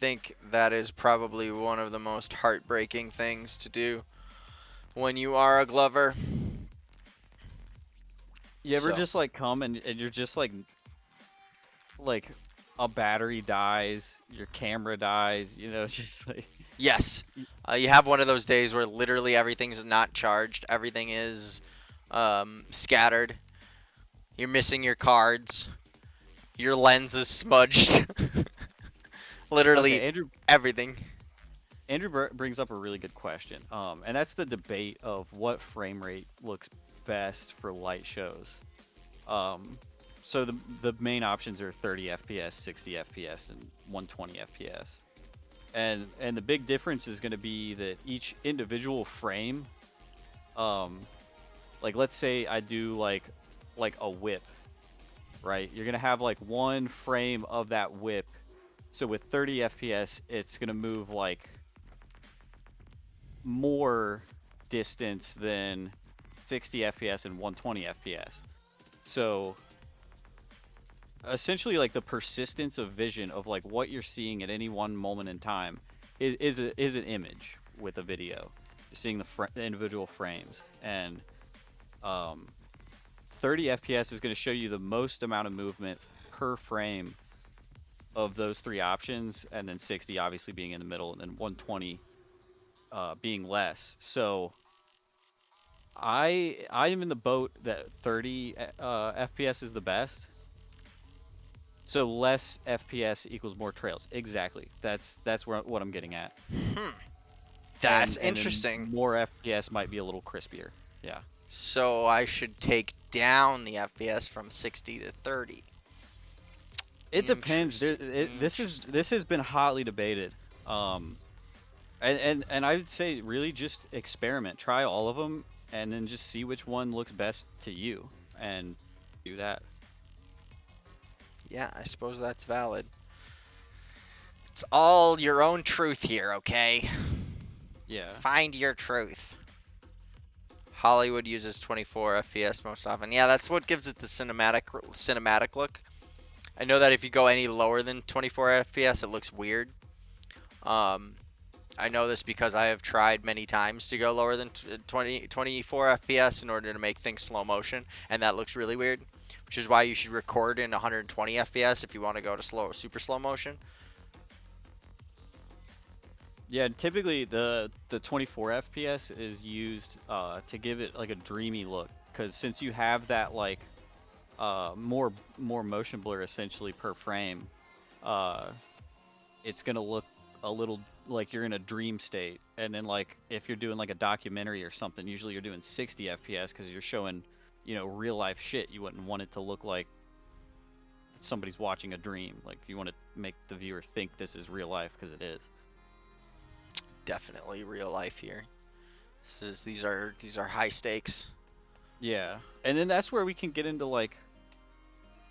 think that is probably one of the most heartbreaking things to do when you are a glover. You ever So- just like come and you're just like a battery dies, your camera dies, you know, it's just like Yes. You have one of those days where literally everything's not charged. Everything is scattered. You're missing your cards. Your lens is smudged. Literally Okay, everything. Andrew brings up a really good question, and that's the debate of what frame rate looks best for light shows. So the main options are 30 FPS, 60 FPS, and 120 FPS. And the big difference is going to be that each individual frame, like let's say I do like a whip, right? You're going to have like one frame of that whip. So with 30 FPS, it's going to move like more distance than 60 FPS and 120 FPS. So essentially like the persistence of vision of like what you're seeing at any one moment in time is an image with a video. You're seeing the individual frames, and 30 FPS is going to show you the most amount of movement per frame of those three options, and then 60 obviously being in the middle, and then 120 being less. So I am in the boat that 30 FPS is the best. So less FPS equals more trails. Exactly. That's what I'm getting at. That's And then interesting. more FPS might be a little crispier. Yeah. So I should take down the FPS from 60 to 30. It depends. Interesting. This has been hotly debated. And I would say really just experiment, try all of them, and then just see which one looks best to you, and do that. Yeah, I suppose that's valid. It's all your own truth here, okay? Yeah. Find your truth. Hollywood uses 24 FPS most often. Yeah, that's what gives it the cinematic look. I know that if you go any lower than 24 FPS, it looks weird. I know this because I have tried many times to go lower than 24 FPS in order to make things slow motion, and that looks really weird. Which is why you should record in 120 FPS if you want to go to super slow motion. Yeah, typically the 24 FPS is used to give it like a dreamy look, because since you have that like more motion blur essentially per frame, it's gonna look a little like you're in a dream state. And then like if you're doing like a documentary or something, usually you're doing 60 FPS because you're showing, you know, real life shit. You wouldn't want it to look like somebody's watching a dream. Like you want to make the viewer think this is real life, because it is. Definitely real life here. These are high stakes. Yeah, and then that's where we can get into like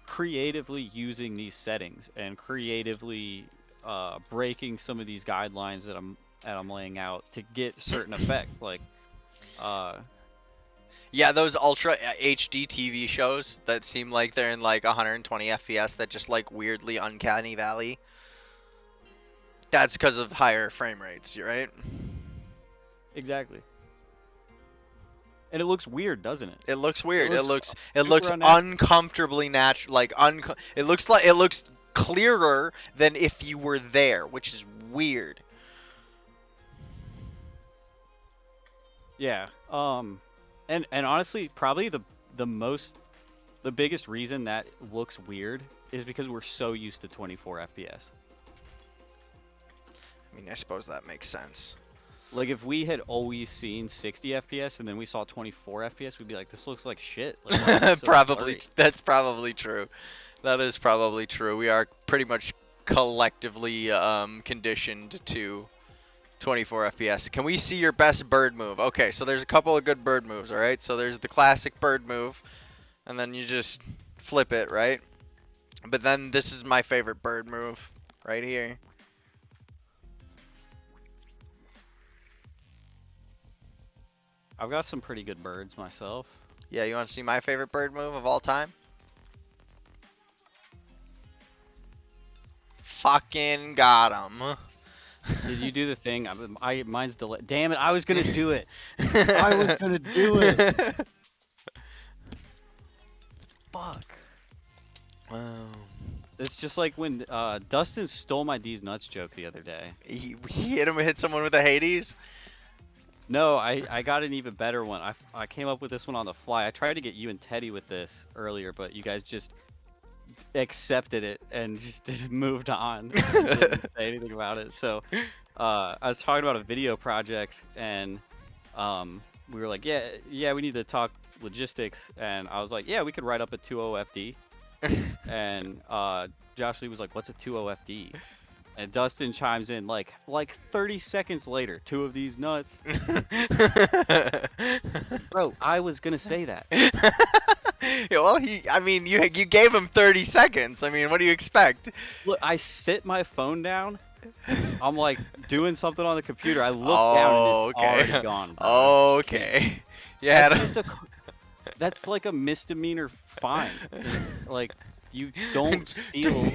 creatively using these settings and creatively breaking some of these guidelines that I'm laying out to get certain effect. Like yeah, those ultra HD TV shows that seem like they're in like 120 FPS that just like weirdly uncanny valley. That's because of higher frame rates, right? Exactly. And it looks weird, doesn't it? It looks weird. It looks unnatural. uncomfortably natural. Like it looks clearer than if you were there, which is weird. Yeah. And honestly, probably the biggest reason that looks weird is because we're so used to 24 FPS. I mean, I suppose that makes sense. Like if we had always seen 60 FPS and then we saw 24 FPS, we'd be like, this looks like shit. Like, why is it so Probably, blurry? that's probably true. That is probably true. We are pretty much collectively conditioned to 24 FPS. Can we see your best bird move? Okay, so there's a couple of good bird moves, alright? So there's the classic bird move, and then you just flip it, right? But then this is my favorite bird move, right here. I've got some pretty good birds myself. Yeah, you want to see my favorite bird move of all time? fucking got him. Did you do the thing? Mine's delayed. Damn it! I was gonna do it. I was gonna do it. Fuck. It's just like when Dustin stole my D's nuts joke the other day. He hit someone with a Hades? No, I got an even better one. I came up with this one on the fly. I tried to get you and Teddy with this earlier, but you guys just accepted it and just moved on. Didn't say anything about it. So I was talking about a video project, and we were like, yeah, we need to talk logistics, and I was like, yeah, we could write up a 2.0 FD. And Josh Lee was like, what's a 2.0 FD? And Dustin chimes in like 30 seconds later, 2 of these nuts. Bro, I was gonna say that. Yeah, well, you gave him 30 seconds. I mean, what do you expect? Look, I sit my phone down. I'm like doing something on the computer. I look down and it's already gone. Bro. Okay. Yeah. That's like a misdemeanor fine. Like, you don't steal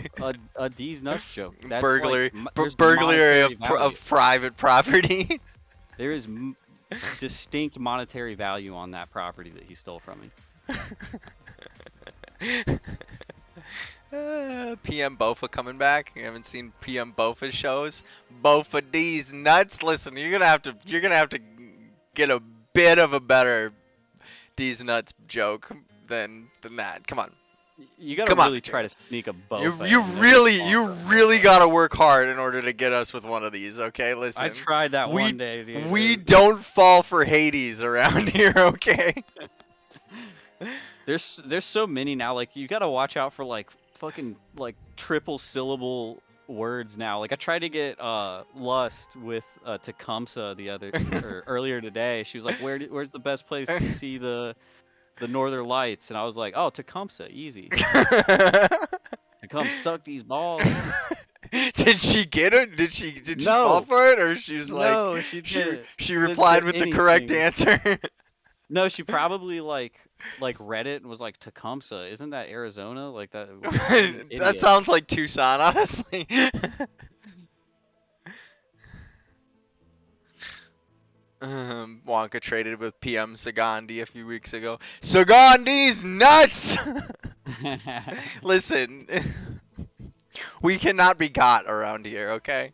a D's nuts joke. That's burglary, like, burglary of private property. There is distinct monetary value on that property that he stole from me. PM Bofa coming back. You haven't seen PM Bofa shows? Bofa D's nuts. Listen, you're gonna have to get a bit of a better D's nuts joke than that. Come on. You gotta really try to sneak a Bofa. You really gotta work hard in order to get us with one of these. Okay, listen. I tried that one day. Dude. We don't fall for Hades around here. Okay. There's so many now. Like, you gotta watch out for like fucking like triple syllable words now. Like, I tried to get Lust with Tecumseh earlier today. She was like, where's the best place to see the Northern Lights? And I was like, oh, Tecumseh, easy. To come suck these balls. Did she get it? Did she fall for it, or she was like, no, she replied with the correct answer? No, she probably like read it and was like, Tecumseh, isn't that Arizona? Like that. That sounds like Tucson, honestly. Wonka traded with PM Sagandi a few weeks ago. Sagandi's nuts! Listen, we cannot be got around here, okay?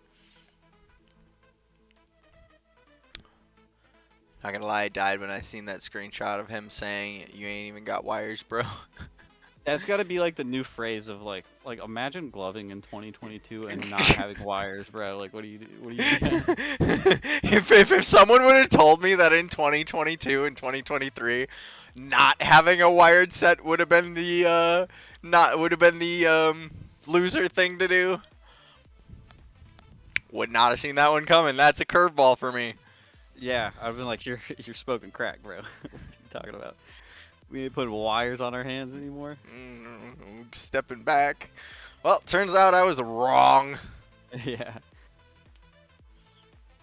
Not gonna lie, I died when I seen that screenshot of him saying, you ain't even got wires, bro. That's gotta be like the new phrase of like imagine gloving in 2022 and not having wires, bro. Like, what do you do? If someone would have told me that in 2022 and 2023, not having a wired set would have been the loser thing to do, would not have seen that one coming. That's a curveball for me. Yeah, I've been like, you're smoking crack, bro. What are you talking about? We ain't putting wires on our hands anymore. Stepping back. Well, turns out I was wrong. Yeah.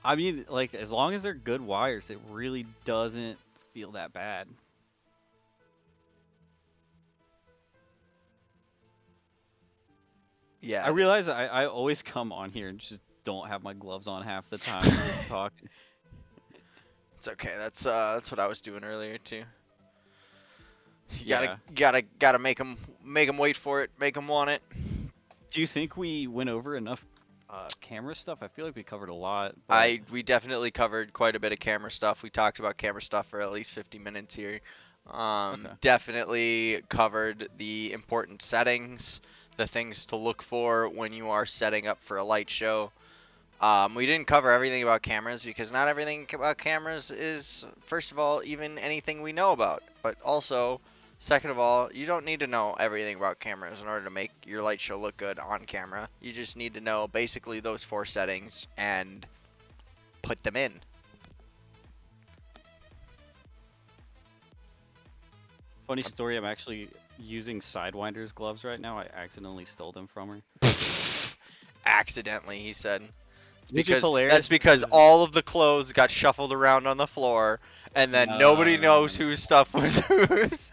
I mean, like, as long as they're good wires, it really doesn't feel that bad. Yeah. I realize I always come on here and just don't have my gloves on half the time when we're talking. It's okay. That's what I was doing earlier too. You gotta make them wait for it, make them want it. Do you think we went over enough camera stuff? I feel like we covered a lot. We definitely covered quite a bit of camera stuff. We talked about camera stuff for at least 50 minutes here. Okay. Definitely covered the important settings, the things to look for when you are setting up for a light show. We didn't cover everything about cameras because not everything about cameras is, first of all, even anything we know about. But also, second of all, you don't need to know everything about cameras in order to make your light show look good on camera. You just need to know basically those 4 settings and put them in. Funny story, I'm actually using Sidewinder's gloves right now. I accidentally stole them from her. Accidentally, he said. Which is hilarious. That's because all of the clothes got shuffled around on the floor, and then nobody knows whose stuff was whose.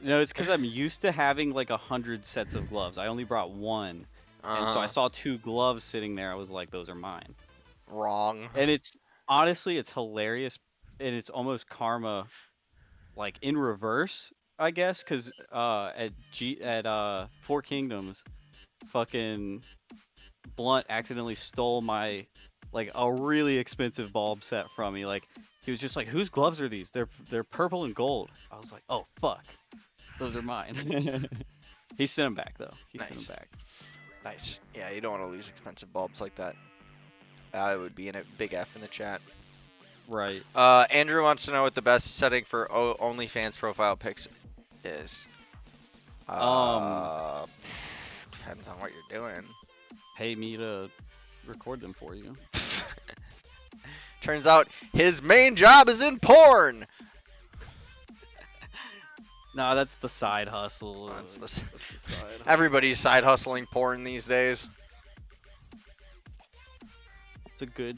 No, it's because I'm used to having like 100 sets of gloves. I only brought 1, And so I Uh-huh. saw 2 gloves sitting there. I was like, those are mine. Wrong. And it's honestly, it's hilarious, and it's almost karma, like in reverse, I guess, because at Four Kingdoms, fucking Blunt accidentally stole my like a really expensive bulb set from me. Like he was just like, "Whose gloves are these? They're purple and gold." I was like, "Oh fuck, those are mine." He sent them back though. He sent Nice. them back. Nice. Yeah, you don't want to lose expensive bulbs like that. I would be in a big F in the chat. Right. Andrew wants to know what the best setting for OnlyFans profile pics is. Depends on what you're doing. Pay me to record them for you. Turns out his main job is in porn. No, that's the side hustle. That's the That's the side hustle. Everybody's side hustling porn these days. It's a good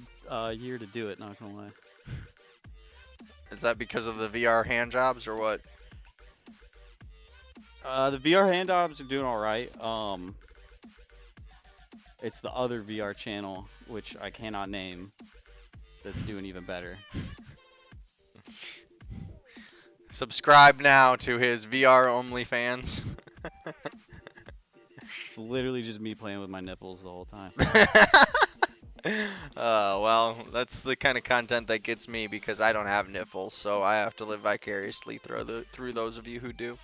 year to do it. Not gonna lie. Is that because of the VR hand jobs or what? The VR hand jobs are doing all right. It's the other VR channel, which I cannot name, that's doing even better. Subscribe now to his VR OnlyFans. It's literally just me playing with my nipples the whole time. Well, that's the kind of content that gets me because I don't have nipples, so I have to live vicariously through those of you who do.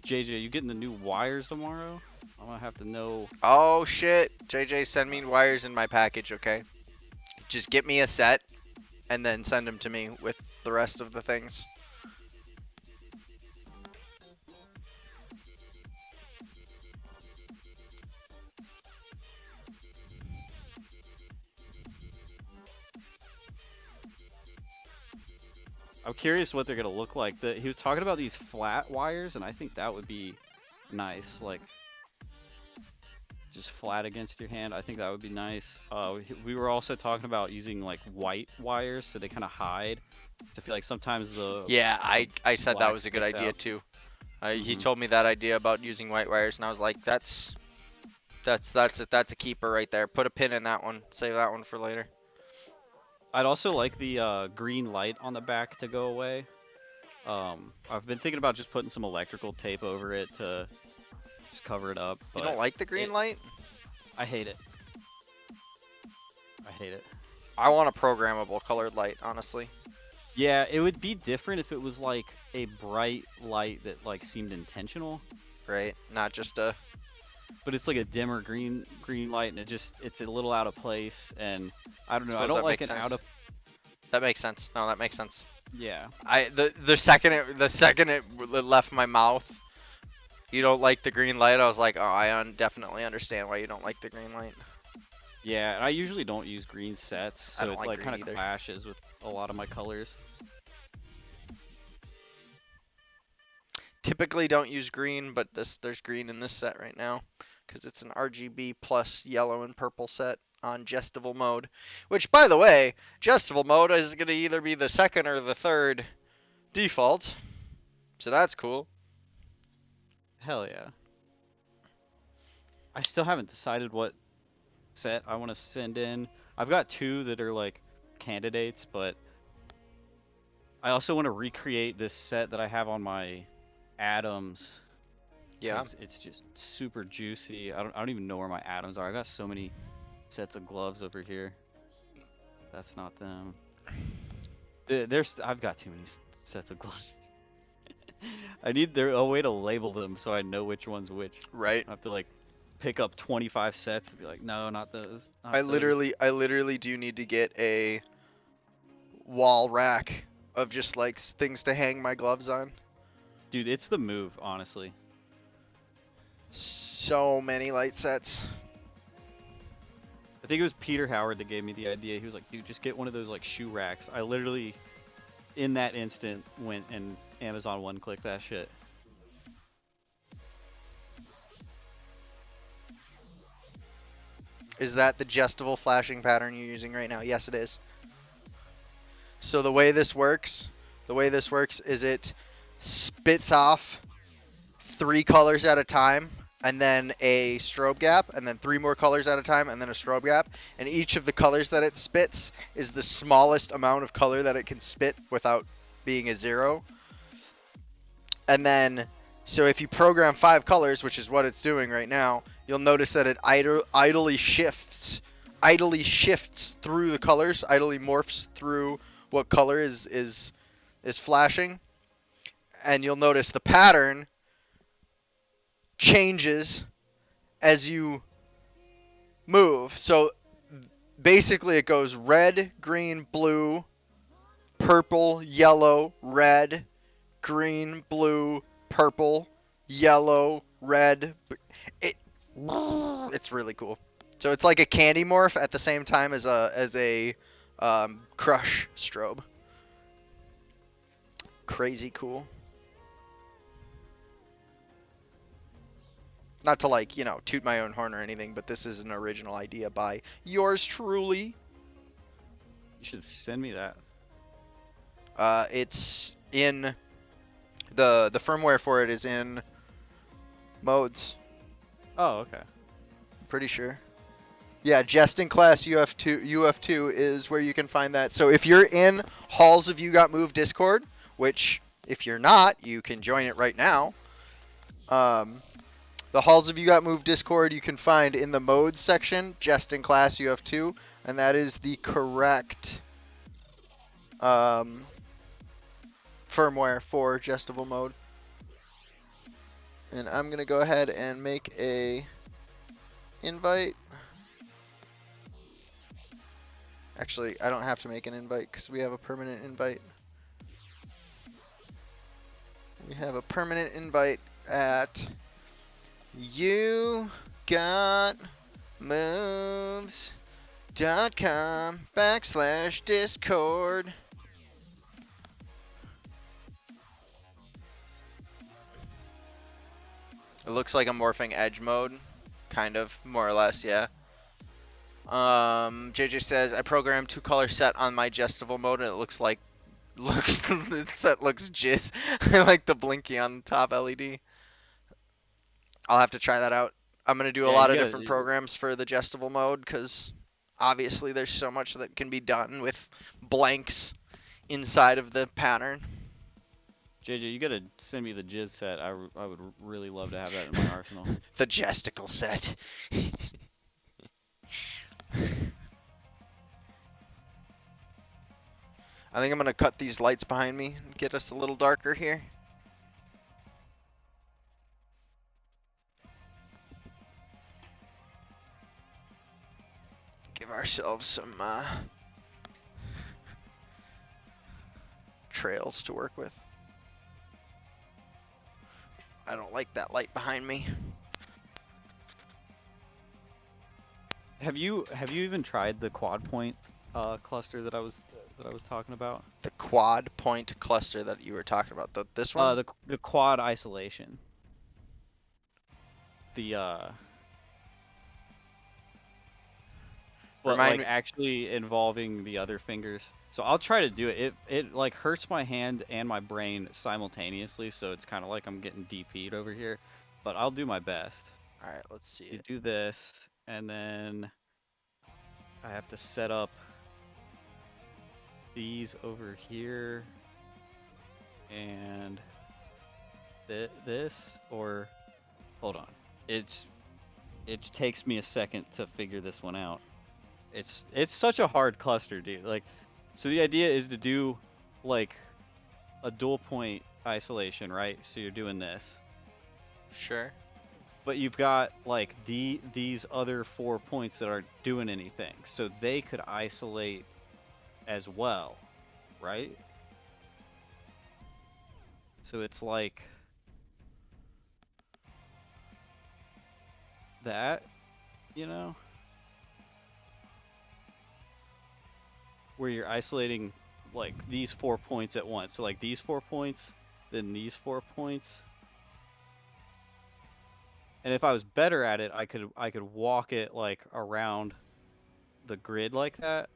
JJ, you getting the new wires tomorrow? I'm gonna have to know. Oh shit, JJ, send me wires in my package, okay? Just get me a set and then send them to me with the rest of the things. I'm curious what they're gonna look like. He was talking about these flat wires, and I think that would be nice. Like, just flat against your hand. I think that would be nice. We were also talking about using like white wires so they kind of hide. I feel like sometimes the Yeah, I said that black was a good sticks idea out. too. He Mhm. told me that idea about using white wires, and I was like, that's a keeper right there. Put a pin in that one. Save that one for later. I'd also like the green light on the back to go away. I've been thinking about just putting some electrical tape over it to just cover it up. You But don't like the green light? I hate it. I hate it. I want a programmable colored light, honestly. Yeah, it would be different if it was like a bright light that like seemed intentional. Right? Not just a. But it's like a dimmer green light, and it's a little out of place, and I don't know. I Suppose don't that like makes an sense. out of That makes sense. No, that makes sense. yeah. The second it left my mouth, you don't like the green light. I was like, oh, I definitely understand why you don't like the green light. Yeah, and I usually don't use green sets, I so don't it like like green kind of either. clashes with a lot of my colors. Typically don't use green, but there's green in this set right now because it's an RGB plus yellow and purple set on Gestival mode. Which, by the way, Gestival mode is going to either be the second or the third default, so that's cool. Hell yeah. I still haven't decided what set I want to send in. I've got 2 that are like candidates, but I also want to recreate this set that I have on my Atoms. Yeah. 'Cause it's just super juicy. I don't even know where my Atoms are. I got so many sets of gloves over here. That's not them. I've got too many sets of gloves. I need a way to label them so I know which one's which. Right. I have to like pick up 25 sets and be like, no, not those. Not I those." literally do need to get a wall rack of just like things to hang my gloves on. Dude, it's the move, honestly. So many light sets. I think it was Peter Howard that gave me the idea. He was like, dude, just get one of those like shoe racks. I literally, in that instant, went and Amazon one-clicked that shit. Is that the Gestival flashing pattern you're using right now? Yes, it is. So the way this works is it spits off 3 colors at a time and then a strobe gap, and then 3 more colors at a time, and then a strobe gap. And each of the colors that it spits is the smallest amount of color that it can spit without being a 0. And then, so if you program 5 colors, which is what it's doing right now, you'll notice that it idly shifts through the colors, idly morphs through what color is flashing. And you'll notice the pattern changes as you move. So basically it goes red, green, blue, purple, yellow, red, green, blue, purple, yellow, red. It's really cool. So it's like a candy morph at the same time as a crush strobe. Crazy cool. Not to, like, you know, toot my own horn or anything, but this is an original idea by yours truly. You should send me that. It's in the firmware for it is in modes. Oh, okay. Pretty sure. Yeah, Jest in class UF2 is where you can find that. So if you're in Halls of You Got Moved Discord, which if you're not, you can join it right now. The Halls of You Got Moved Discord you can find in the modes section, Jest in class UF2, and that is the correct firmware for Gestival mode. And I'm gonna go ahead and make a invite. Actually, I don't have to make an invite because we have a permanent invite. We have a permanent invite at yougotmoves.com/discord. It looks like I'm morphing edge mode, kind of, more or less, yeah. JJ says I programmed 2 color set on my Gestival mode and it looks the set looks jizz. I like the blinky on the top LED. I'll have to try that out. I'm gonna do a lot of different programs for the Gestival mode because obviously there's so much that can be done with blanks inside of the pattern. JJ, you gotta send me the jizz set. I would really love to have that in my arsenal. The Gesticle set. I think I'm gonna cut these lights behind me and get us a little darker here. Give ourselves some trails to work with. I don't like that light behind me. Have you even tried the quad point cluster that I was talking about? The quad point cluster that you were talking about. This one? The quad isolation. But like actually involving the other fingers. So I'll try to do it. It like hurts my hand and my brain simultaneously, so it's kind of like I'm getting DP'd over here. But I'll do my best. All right, let's see. You do this, and then I have to set up these over here, and this, or hold on. It takes me a second to figure this one out. It's such a hard cluster, dude. Like, so the idea is to do like a dual point isolation, right? So you're doing this. Sure. But you've got like these other 4 points that aren't doing anything, so they could isolate as well, right? So it's like that, you know? Where you're isolating like these 4 points at once. So like these 4 points, then these 4 points. And if I was better at it, I could walk it like around the grid like that.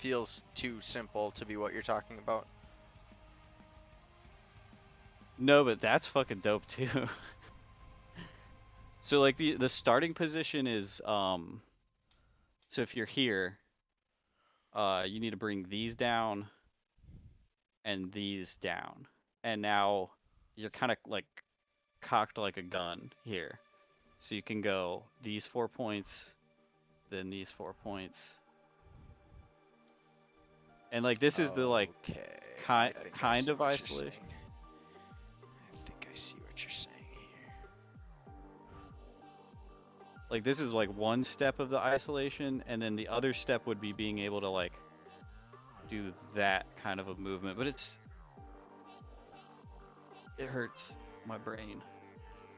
feels too simple to be what you're talking about. No, but that's fucking dope too. So like the starting position is so if you're here, you need to bring these down and these down. And now you're kind of like cocked like a gun here. So you can go these 4 points, then these 4 points. And like this is the like Okay, I think I kind see of what you're isolation. saying. I think I see what you're saying here. Like this is like one step of the isolation, and then the other step would be being able to like do that kind of a movement, but it hurts my brain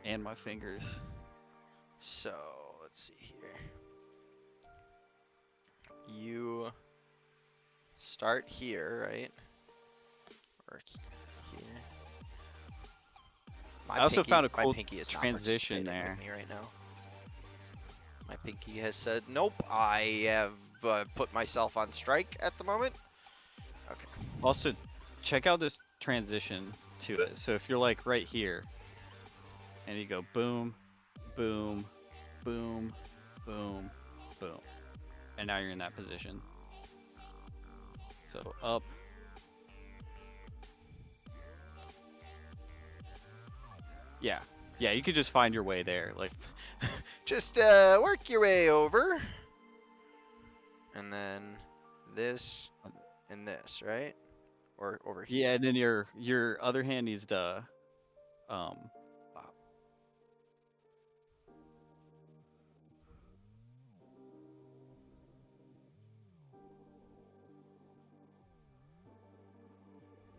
and my fingers. So let's see here. You start here, right? Or here. My I also found a my cool pinky is not transition participating there. with me right now. My pinky has said, nope, I have put myself on strike at the moment. Okay. Also, check out this transition to it. So if you're like right here, and you go boom, boom, boom, boom, boom, and now you're in that position. So up. Yeah, yeah, you could just find your way there. Like, Just work your way over. And then this and this, right? Or over here. yeah, and then your other hand needs to bop.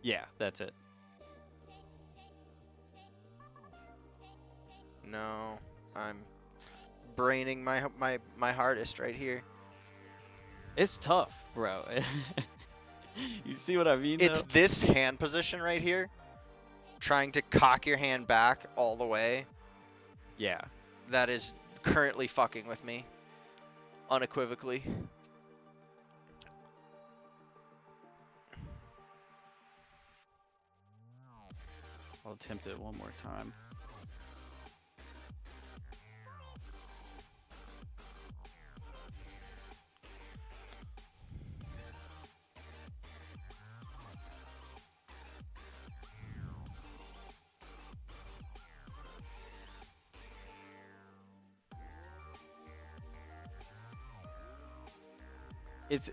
Yeah, that's it. No, I'm braining my hardest right here. It's tough, bro. You see what I mean, It's though? this hand position right here. Trying to cock your hand back all the way. Yeah. That is currently fucking with me. Unequivocally. I'll attempt it one more time.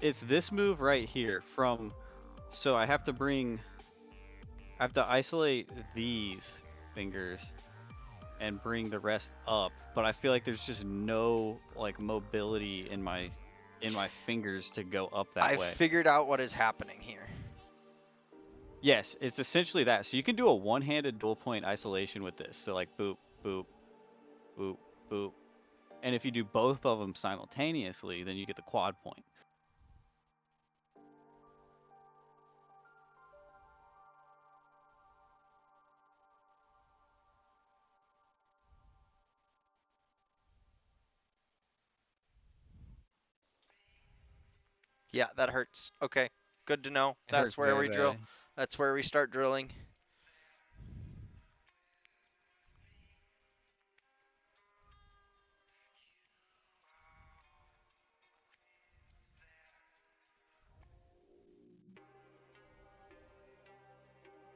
It's this move right here from, so I have to isolate these fingers and bring the rest up, but I feel like there's just no like mobility in my fingers to go up that way. I figured out what is happening here. Yes, it's essentially that. So you can do a one-handed dual point isolation with this. So like boop, boop, boop, boop. And if you do both of them simultaneously, then you get the quad point. Yeah, that hurts. Okay, good to know. It hurts That's where very we drill. badly. That's where we start drilling.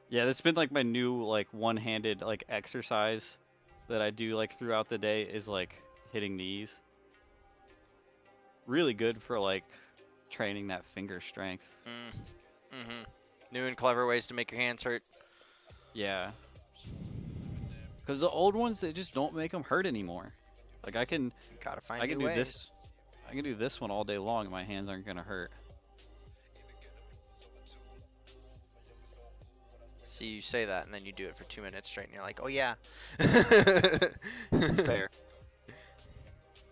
Yeah, that's been like my new like one-handed like exercise that I do like throughout the day is like hitting these. Really good for like training that finger strength. Mm-hmm. New and clever ways to make your hands hurt. Yeah. Because the old ones, they just don't make them hurt anymore. Like I can Gotta find I can new do ways. this. I can do this one all day long and my hands aren't gonna hurt. See, you say that and then you do it for 2 minutes straight and you're like, oh yeah. Fair.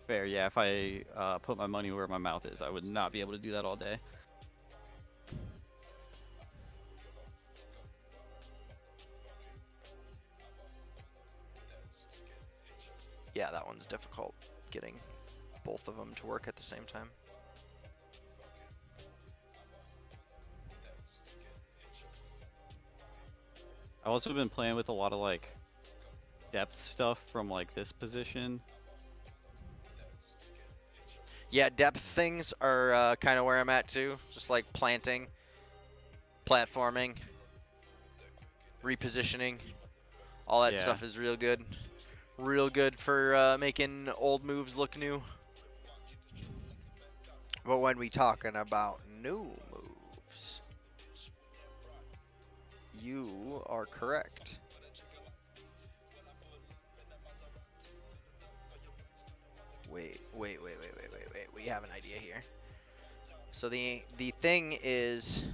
Fair, yeah. If I put my money where my mouth is, I would not be able to do that all day. Yeah, that one's difficult, getting both of them to work at the same time. I've also been playing with a lot of like depth stuff from like this position. Yeah, depth things are kind of where I'm at too. Just like planting, platforming, repositioning. All that Yeah. stuff is real good. Real good for making old moves look new. But when we talking about new moves, you are correct. Wait. We have an idea here. So the thing is,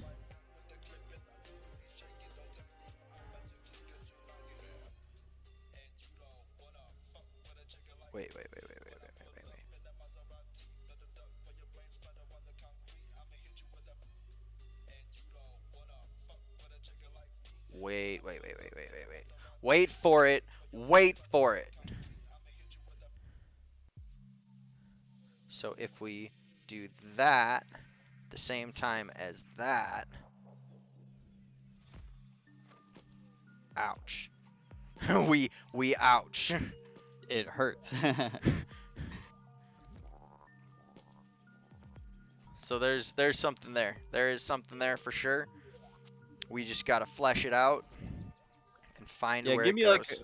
wait. Wait for it. Wait for it. So if we do that at the same time as that, ouch. we ouch. It hurts. So there's something there. There is something there for sure. We just gotta flesh it out and find Yeah, where give it me goes. like.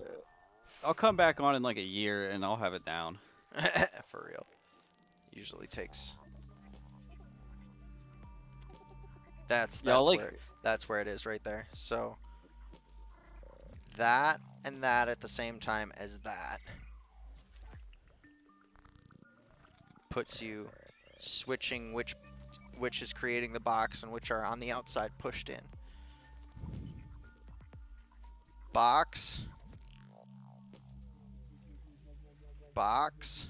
I'll come back on in like a year and I'll have it down. For real. Usually takes. That's where it is right there. So that and that at the same time as that puts you switching which is creating the box and which are on the outside pushed in. Box. Box.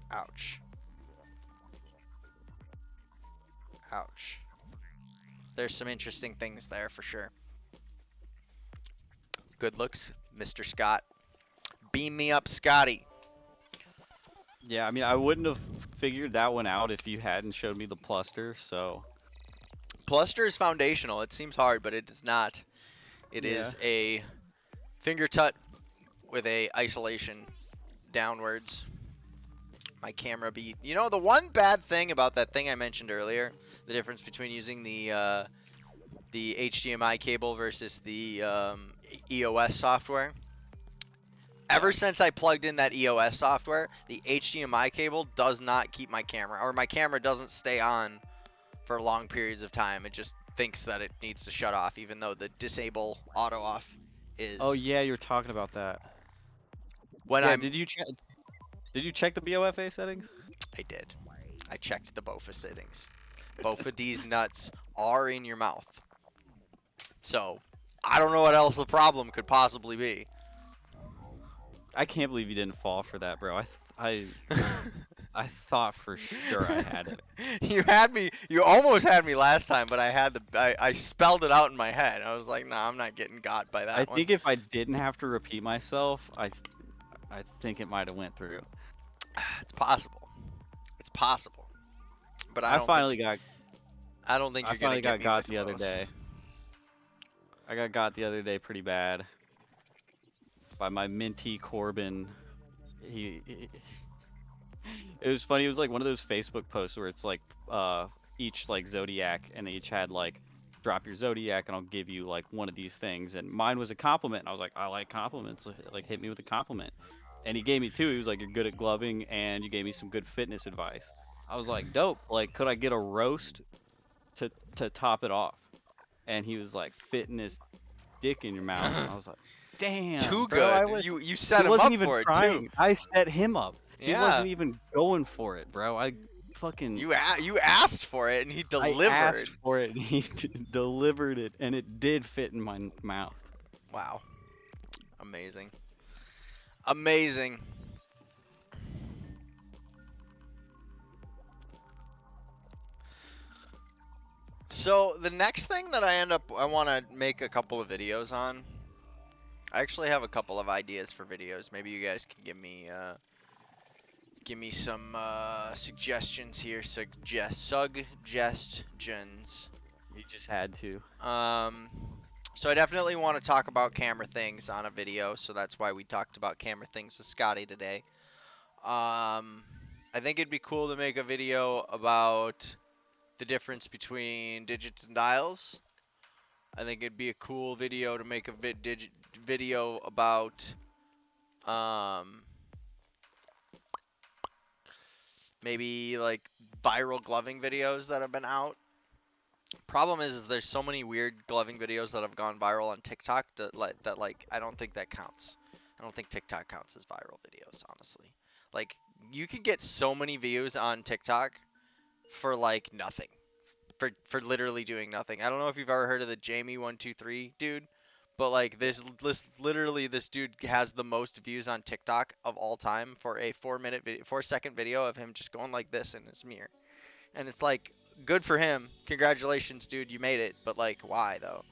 Ouch. Ouch. There's some interesting things there for sure. Good looks, Mr. Scott. Beam me up, Scotty. Yeah, I mean, I wouldn't have figured that one out if you hadn't showed me the pluster, so. Pluster is foundational. It seems hard, but it is not. It is a finger tut with a isolation downwards. My camera beat. You know, the one bad thing about that thing I mentioned earlier, the difference between using the HDMI cable versus the EOS software. Ever since I plugged in that EOS software, the HDMI cable does not keep my camera, or my camera doesn't stay on for long periods of time. It just thinks that it needs to shut off, even though the disable auto off is. Oh yeah, you were talking about that. When yeah, I'm. Did you check the BOFA settings? I did. I checked the BOFA settings. Both of these nuts are in your mouth. So, I don't know what else the problem could possibly be. I can't believe you didn't fall for that, bro. I thought for sure I had it. You almost had me last time, but I spelled it out in my head. I was like, nah, I'm not getting got by that I one. think if I didn't have to repeat myself, I think it might have went through. It's possible. It's possible. But I don't finally think you're gonna get me got with the other those. day. I got the other day pretty bad by my Minty Corbin. It was funny. It was like one of those Facebook posts where it's like each like zodiac, and they each had like drop your zodiac and I'll give you like one of these things, and mine was a compliment, and I was like, I like compliments, like hit me with a compliment. And he gave me two. He was like, you're good at gloving and you gave me some good fitness advice. I was like, dope. Like, could I get a roast to top it off? And he was like, fitting his dick in your mouth. And I was like, damn. Too bro, good. You set him wasn't up even for it trying. too. I set him up. He Yeah. wasn't even going for it, bro. I fucking. You asked for it and he delivered. I asked for it and he delivered it, and it did fit in my mouth. Wow. Amazing. Amazing. So the next thing that I want to make a couple of videos on. I actually have a couple of ideas for videos. Maybe you guys can Give me some suggestions here. Suggestions. You just had to. So I definitely want to talk about camera things on a video, so that's why we talked about camera things with Scotty today. I think it'd be cool to make a video about the difference between digits and dials. I think it'd be a cool video to make a video about maybe like viral gloving videos that have been out. Problem is there's so many weird gloving videos that have gone viral on TikTok that I don't think that counts. I don't think TikTok counts as viral videos, honestly. Like, you could get so many views on TikTok for like nothing. For literally doing nothing. I don't know if you've ever heard of the Jamie123 dude, but like this dude has the most views on TikTok of all time for a 4-second video of him just going like this in his mirror. And it's like, good for him. Congratulations, dude, you made it. But like, why though?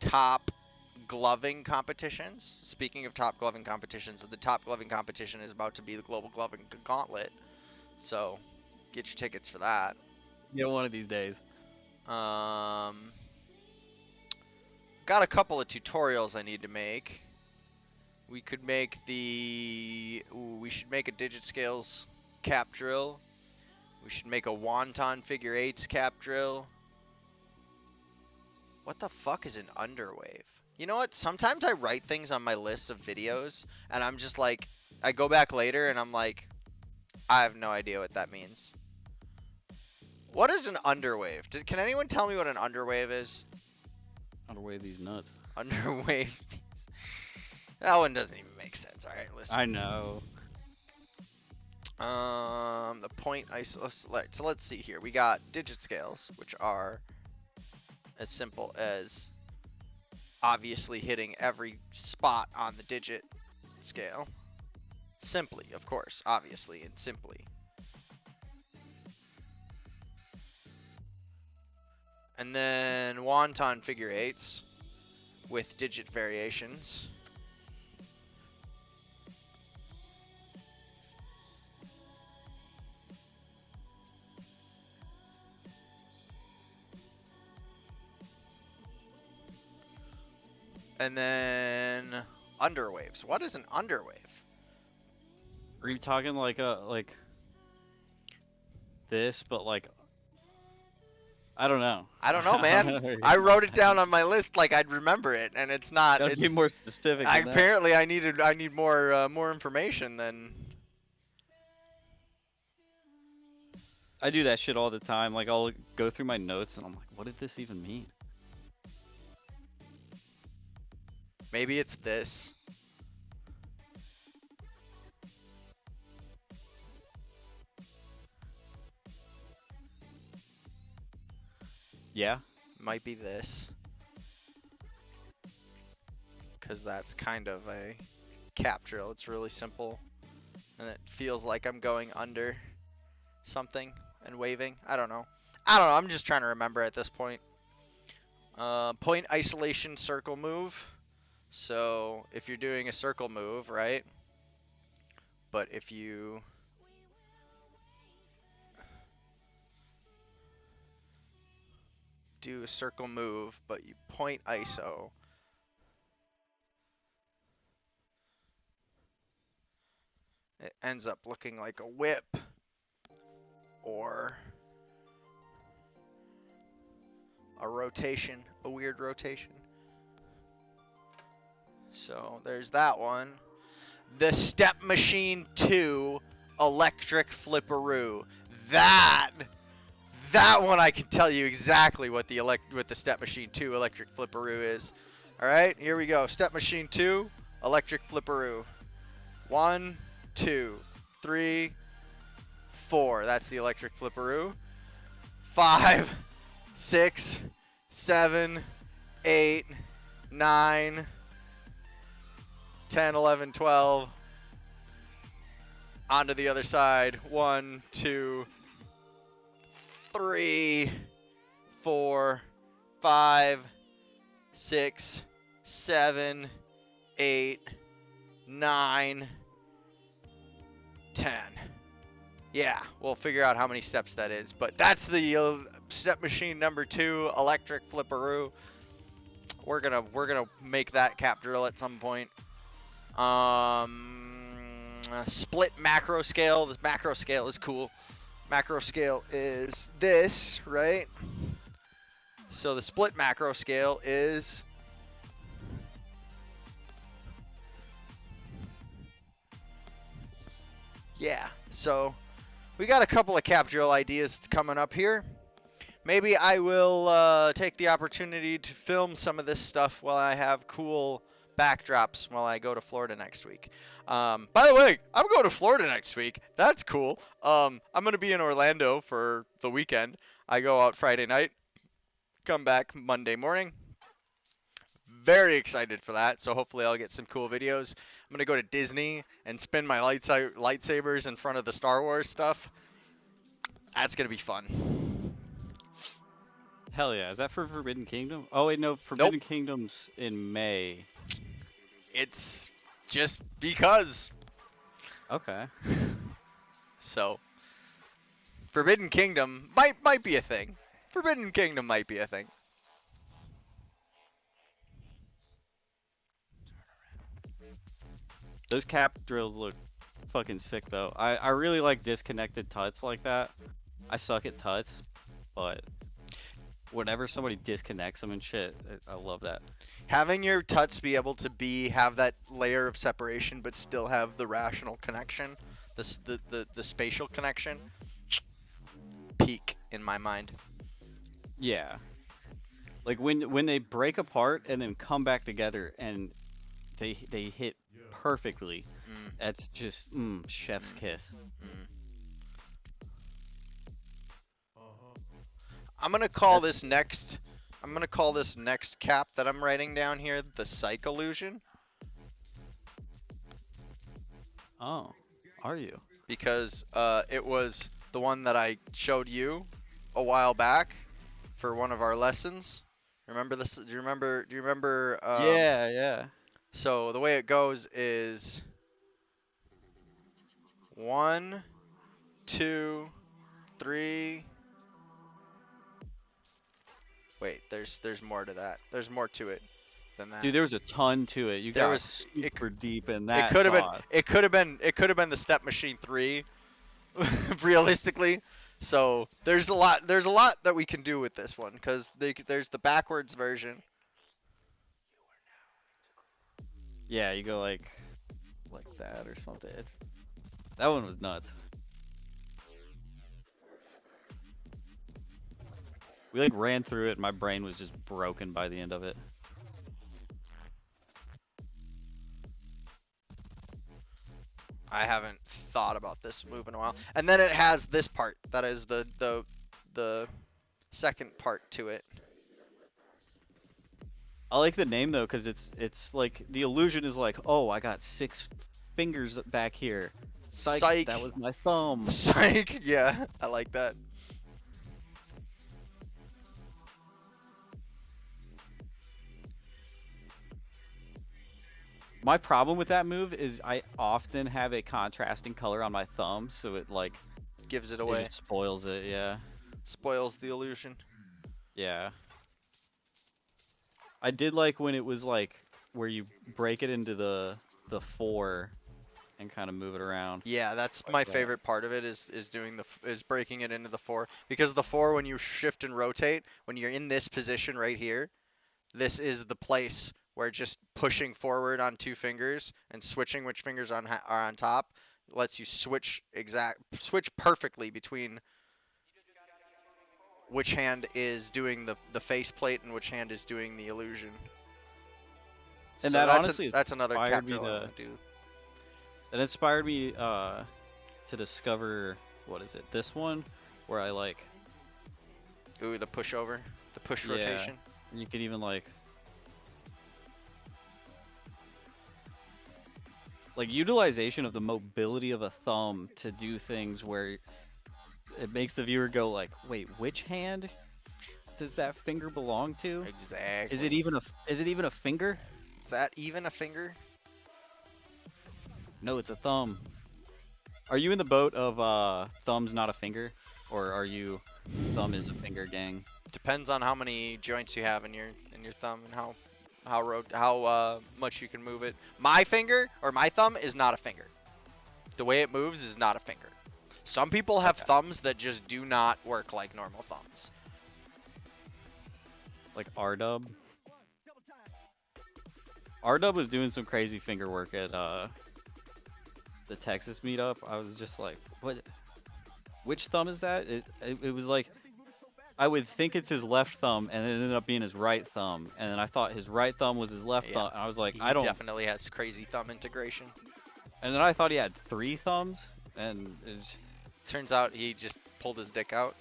Top gloving competitions. Speaking of top gloving competitions, the top gloving competition is about to be the Global Gloving Gauntlet. So, get your tickets for that. Yeah, one of these days. Got a couple of tutorials I need to make. We could make we should make a digit scales cap drill. We should make a wonton figure eights cap drill. What the fuck is an underwave? You know what? Sometimes I write things on my list of videos, and I'm just like, I go back later and I'm like, I have no idea what that means. What is an underwave? Can anyone tell me what an underwave is? Underwave these nuts. Underwave. That one doesn't even make sense. All right, listen. I know. The point isolate. So let's see here. We got digit scales, which are as simple as obviously hitting every spot on the digit scale. Simply, of course, obviously, and simply. And then wonton figure eights with digit variations. And then underwaves. What is an underwave? Are you talking like this, but like, I don't know. I don't know, man. I wrote it down on my list like I'd remember it, and it's not. Gotta be more specific. Than apparently, I need more information than. I do that shit all the time. Like, I'll go through my notes and I'm like, what did this even mean? Maybe it's this. Yeah. Might be this. Because that's kind of a cap drill. It's really simple. And it feels like I'm going under something and waving. I don't know. I'm just trying to remember at this point. Point isolation circle move. So if you're doing a circle move, right? But if you do a circle move, but you point ISO, it ends up looking like a whip or a rotation, a weird rotation. So there's that one. The Step Machine 2 Electric Flipperoo. That one I can tell you exactly what the Step Machine 2 Electric Flipperoo is. All right, here we go. Step Machine 2 Electric Flipperoo. 1, 2, 3, 4. That's the Electric Flipperoo. 5, 6, 7, 8, 9, 10, 11, 12. Onto the other side. 1, 2, 3, 4, 5, 6, 7, 8, 9, 10. Yeah, we'll figure out how many steps that is. But that's the step machine number 2 electric flipperoo. We're gonna make that cap drill at some point. Split macro scale. This macro scale is cool. Macro scale is this, right? So the split macro scale is yeah. So we got a couple of cap drill ideas coming up here. Maybe I will take the opportunity to film some of this stuff while I have cool backdrops while I go to Florida next week. By the way, I'm going to Florida next week. That's cool. I'm going to be in Orlando for the weekend. I go out Friday night, come back Monday morning. Very excited for that. So hopefully I'll get some cool videos. I'm going to go to Disney and spin my lightsabers in front of the Star Wars stuff. That's going to be fun. Hell yeah. Is that for Forbidden Kingdom? Oh, wait, no. Forbidden Kingdom's in May. It's just because. Okay. So, Forbidden Kingdom might be a thing. Forbidden Kingdom might be a thing. Those cap drills look fucking sick, though. I really like disconnected tuts like that. I suck at tuts, but whenever somebody disconnects them and shit, I love that. Having your tuts be able to have that layer of separation, but still have the rational connection, the spatial connection, peak in my mind. Yeah. Like when they break apart and then come back together and they hit perfectly. That's just chef's kiss. I'm gonna call this next cap that I'm writing down here the Psych Illusion. Oh, are you? Because it was the one that I showed you a while back for one of our lessons. Remember this? Do you remember? Yeah. So the way it goes is 1, 2, 3. Wait, there's more to that. There's more to it than that. Dude, there was a ton to it. You got super deep in that. It could have been the Step Machine 3, realistically. So there's a lot that we can do with this one because there's the backwards version. Yeah, you go like that or something. That one was nuts. We like ran through it and my brain was just broken by the end of it. I haven't thought about this move in a while. And then it has this part that is the second part to it. I like the name though because it's like the illusion is like, oh, I got 6 fingers back here. Psych. That was my thumb. Psych. Yeah, I like that. My problem with that move is I often have a contrasting color on my thumb, so it like gives it away. It just spoils it, yeah. Spoils the illusion. Yeah. I did like when it was like where you break it into the 4 and kind of move it around. Yeah, that's my favorite part of it is breaking it into the 4 because the 4 when you shift and rotate, when you're in this position right here, this is the place where just pushing forward on 2 fingers and switching which fingers are on top lets you switch perfectly between which hand is doing the faceplate and which hand is doing the illusion. And so that honestly that's another capture I want to do. It inspired me to discover, what is it, this one, where I like... Ooh, the pushover, the push rotation. And you could even like utilization of the mobility of a thumb to do things where it makes the viewer go like, wait, which hand does that finger belong to? Exactly. Is it even a finger? Is that even a finger? No, it's a thumb. Are you in the boat of thumb's not a finger, or are you thumb is a finger gang? Depends on how many joints you have in your thumb and how much you can move it. My finger or my thumb is not a finger. The way it moves is not a finger. Some people have thumbs that just do not work like normal thumbs. Like R-Dub. R-Dub was doing some crazy finger work at the Texas meetup. I was just like, what? Which thumb is that? It was like, I would think it's his left thumb, and it ended up being his right thumb. And then I thought his right thumb was his left thumb. And I was like, He I don't. definitely has crazy thumb integration. And then I thought he had 3 thumbs, and Turns out he just pulled his dick out.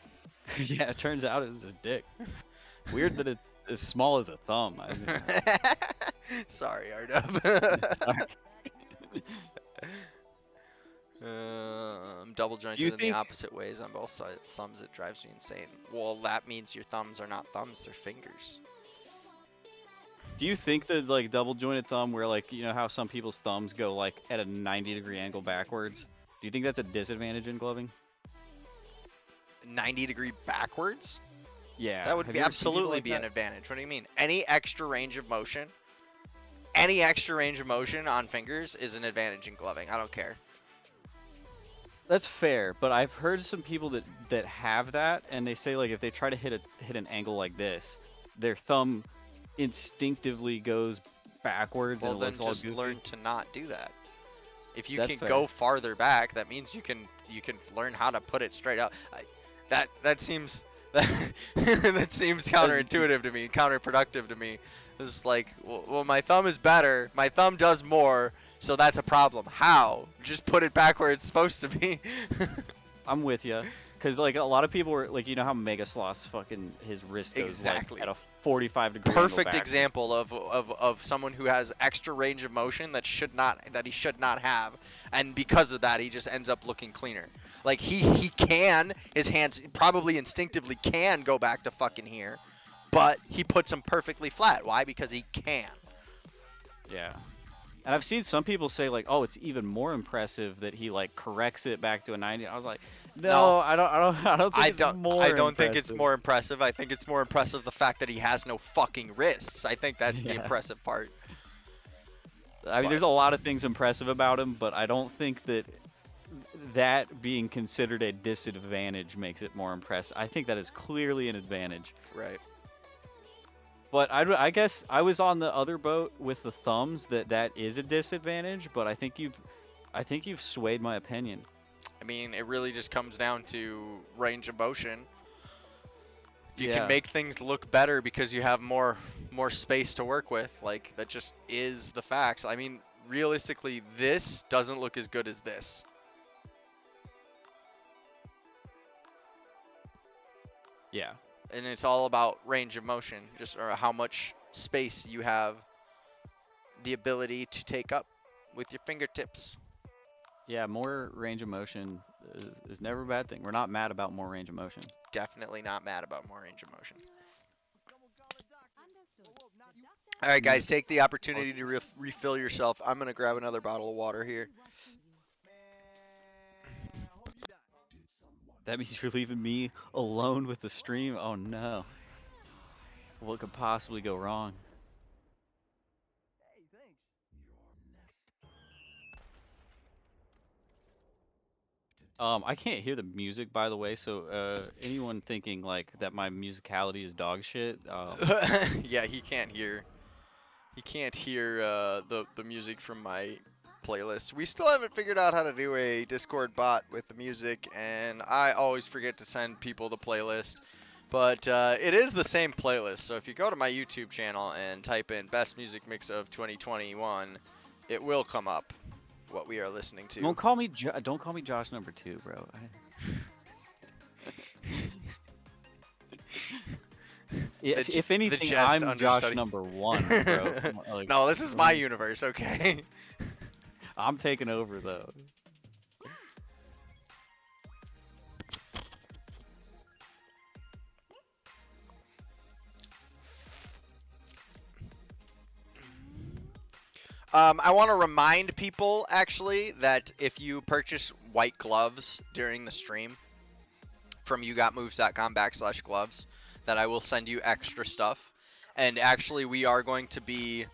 yeah, it turns out it was his dick. Weird that it's as small as a thumb. Sorry, Ardub. Sorry. I'm double jointed in the opposite ways on both sides thumbs. It drives me insane. Well, that means your thumbs are not thumbs; they're fingers. Do you think that like double jointed thumb, where like you know how some people's thumbs go like at a 90-degree angle backwards? Do you think that's a disadvantage in gloving? 90-degree backwards? Yeah. That would Have be you ever seen people absolutely like be that? an advantage. What do you mean? Any extra range of motion? Any extra range of motion on fingers is an advantage in gloving. I don't care. That's fair, but I've heard some people that have that, and they say like if they try to hit an angle like this, their thumb instinctively goes backwards. Well, and it then looks all just goofy. learn to not do that. If you That's can fair. go farther back, that means you can learn how to put it straight up. That seems that seems counterintuitive to me, counterproductive to me. It's like, well, my thumb is better. My thumb does more, so that's a problem. How? Just put it back where it's supposed to be. I'm with you, cause like a lot of people were like, you know how Mega Sloth's fucking his wrist goes Exactly. like at a 45-degree angle Perfect backwards. example of someone who has extra range of motion that he should not have, and because of that he just ends up looking cleaner. Like his hands probably instinctively can go back to fucking here, but he puts them perfectly flat. Why? Because he can. Yeah. And I've seen some people say like, oh, it's even more impressive that he like corrects it back to a 90. I was like, no. I don't think it's more I don't think it's impressive. more impressive. I think it's more impressive the fact that he has no fucking wrists. I think that's the Yeah. impressive part. I mean, there's a lot of things impressive about him, but I don't think that being considered a disadvantage makes it more impressive. I think that is clearly an advantage. Right. But I guess I was on the other boat with the thumbs that is a disadvantage, but I think you've swayed my opinion. I mean, it really just comes down to range of motion. If you Yeah. can make things look better because you have more space to work with, like that just is the facts. I mean, realistically, this doesn't look as good as this. Yeah. And it's all about range of motion, just or how much space you have the ability to take up with your fingertips. Yeah, more range of motion is never a bad thing. We're not mad about more range of motion. Definitely not mad about more range of motion. All right, guys, take the opportunity to refill yourself. I'm gonna grab another bottle of water here. That means you're leaving me alone with the stream? Oh no. What could possibly go wrong? I can't hear the music, by the way, so anyone thinking like that my musicality is dog shit, Yeah, he can't hear the music from my playlist. We still haven't figured out how to do a Discord bot with the music, and I always forget to send people the playlist. But it is the same playlist, so if you go to my YouTube channel and type in Best Music Mix of 2021, it will come up what we are listening to. don't call me Josh number 2, bro. If anything, Jest I'm Josh understudy. number 1, bro. Like, No, this is my universe, okay? I'm taking over though. I want to remind people, actually, that if you purchase white gloves during the stream from yougotmoves.com/gloves, that I will send you extra stuff. And actually, we are going to be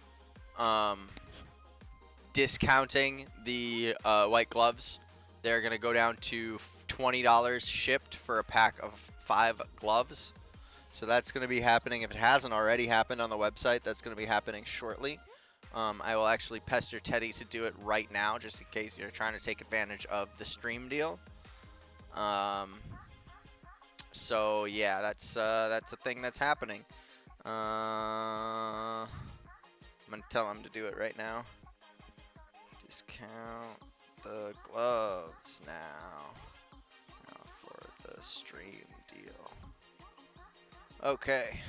discounting the white gloves. They're going to go down to $20 shipped for a pack of 5 gloves. So that's going to be happening. If it hasn't already happened on the website, that's going to be happening shortly. I will actually pester Teddy to do it right now, just in case you're trying to take advantage of the stream deal. So yeah, that's a thing that's happening. I'm gonna tell him to do it right now. Discount the gloves now for the stream deal. Okay.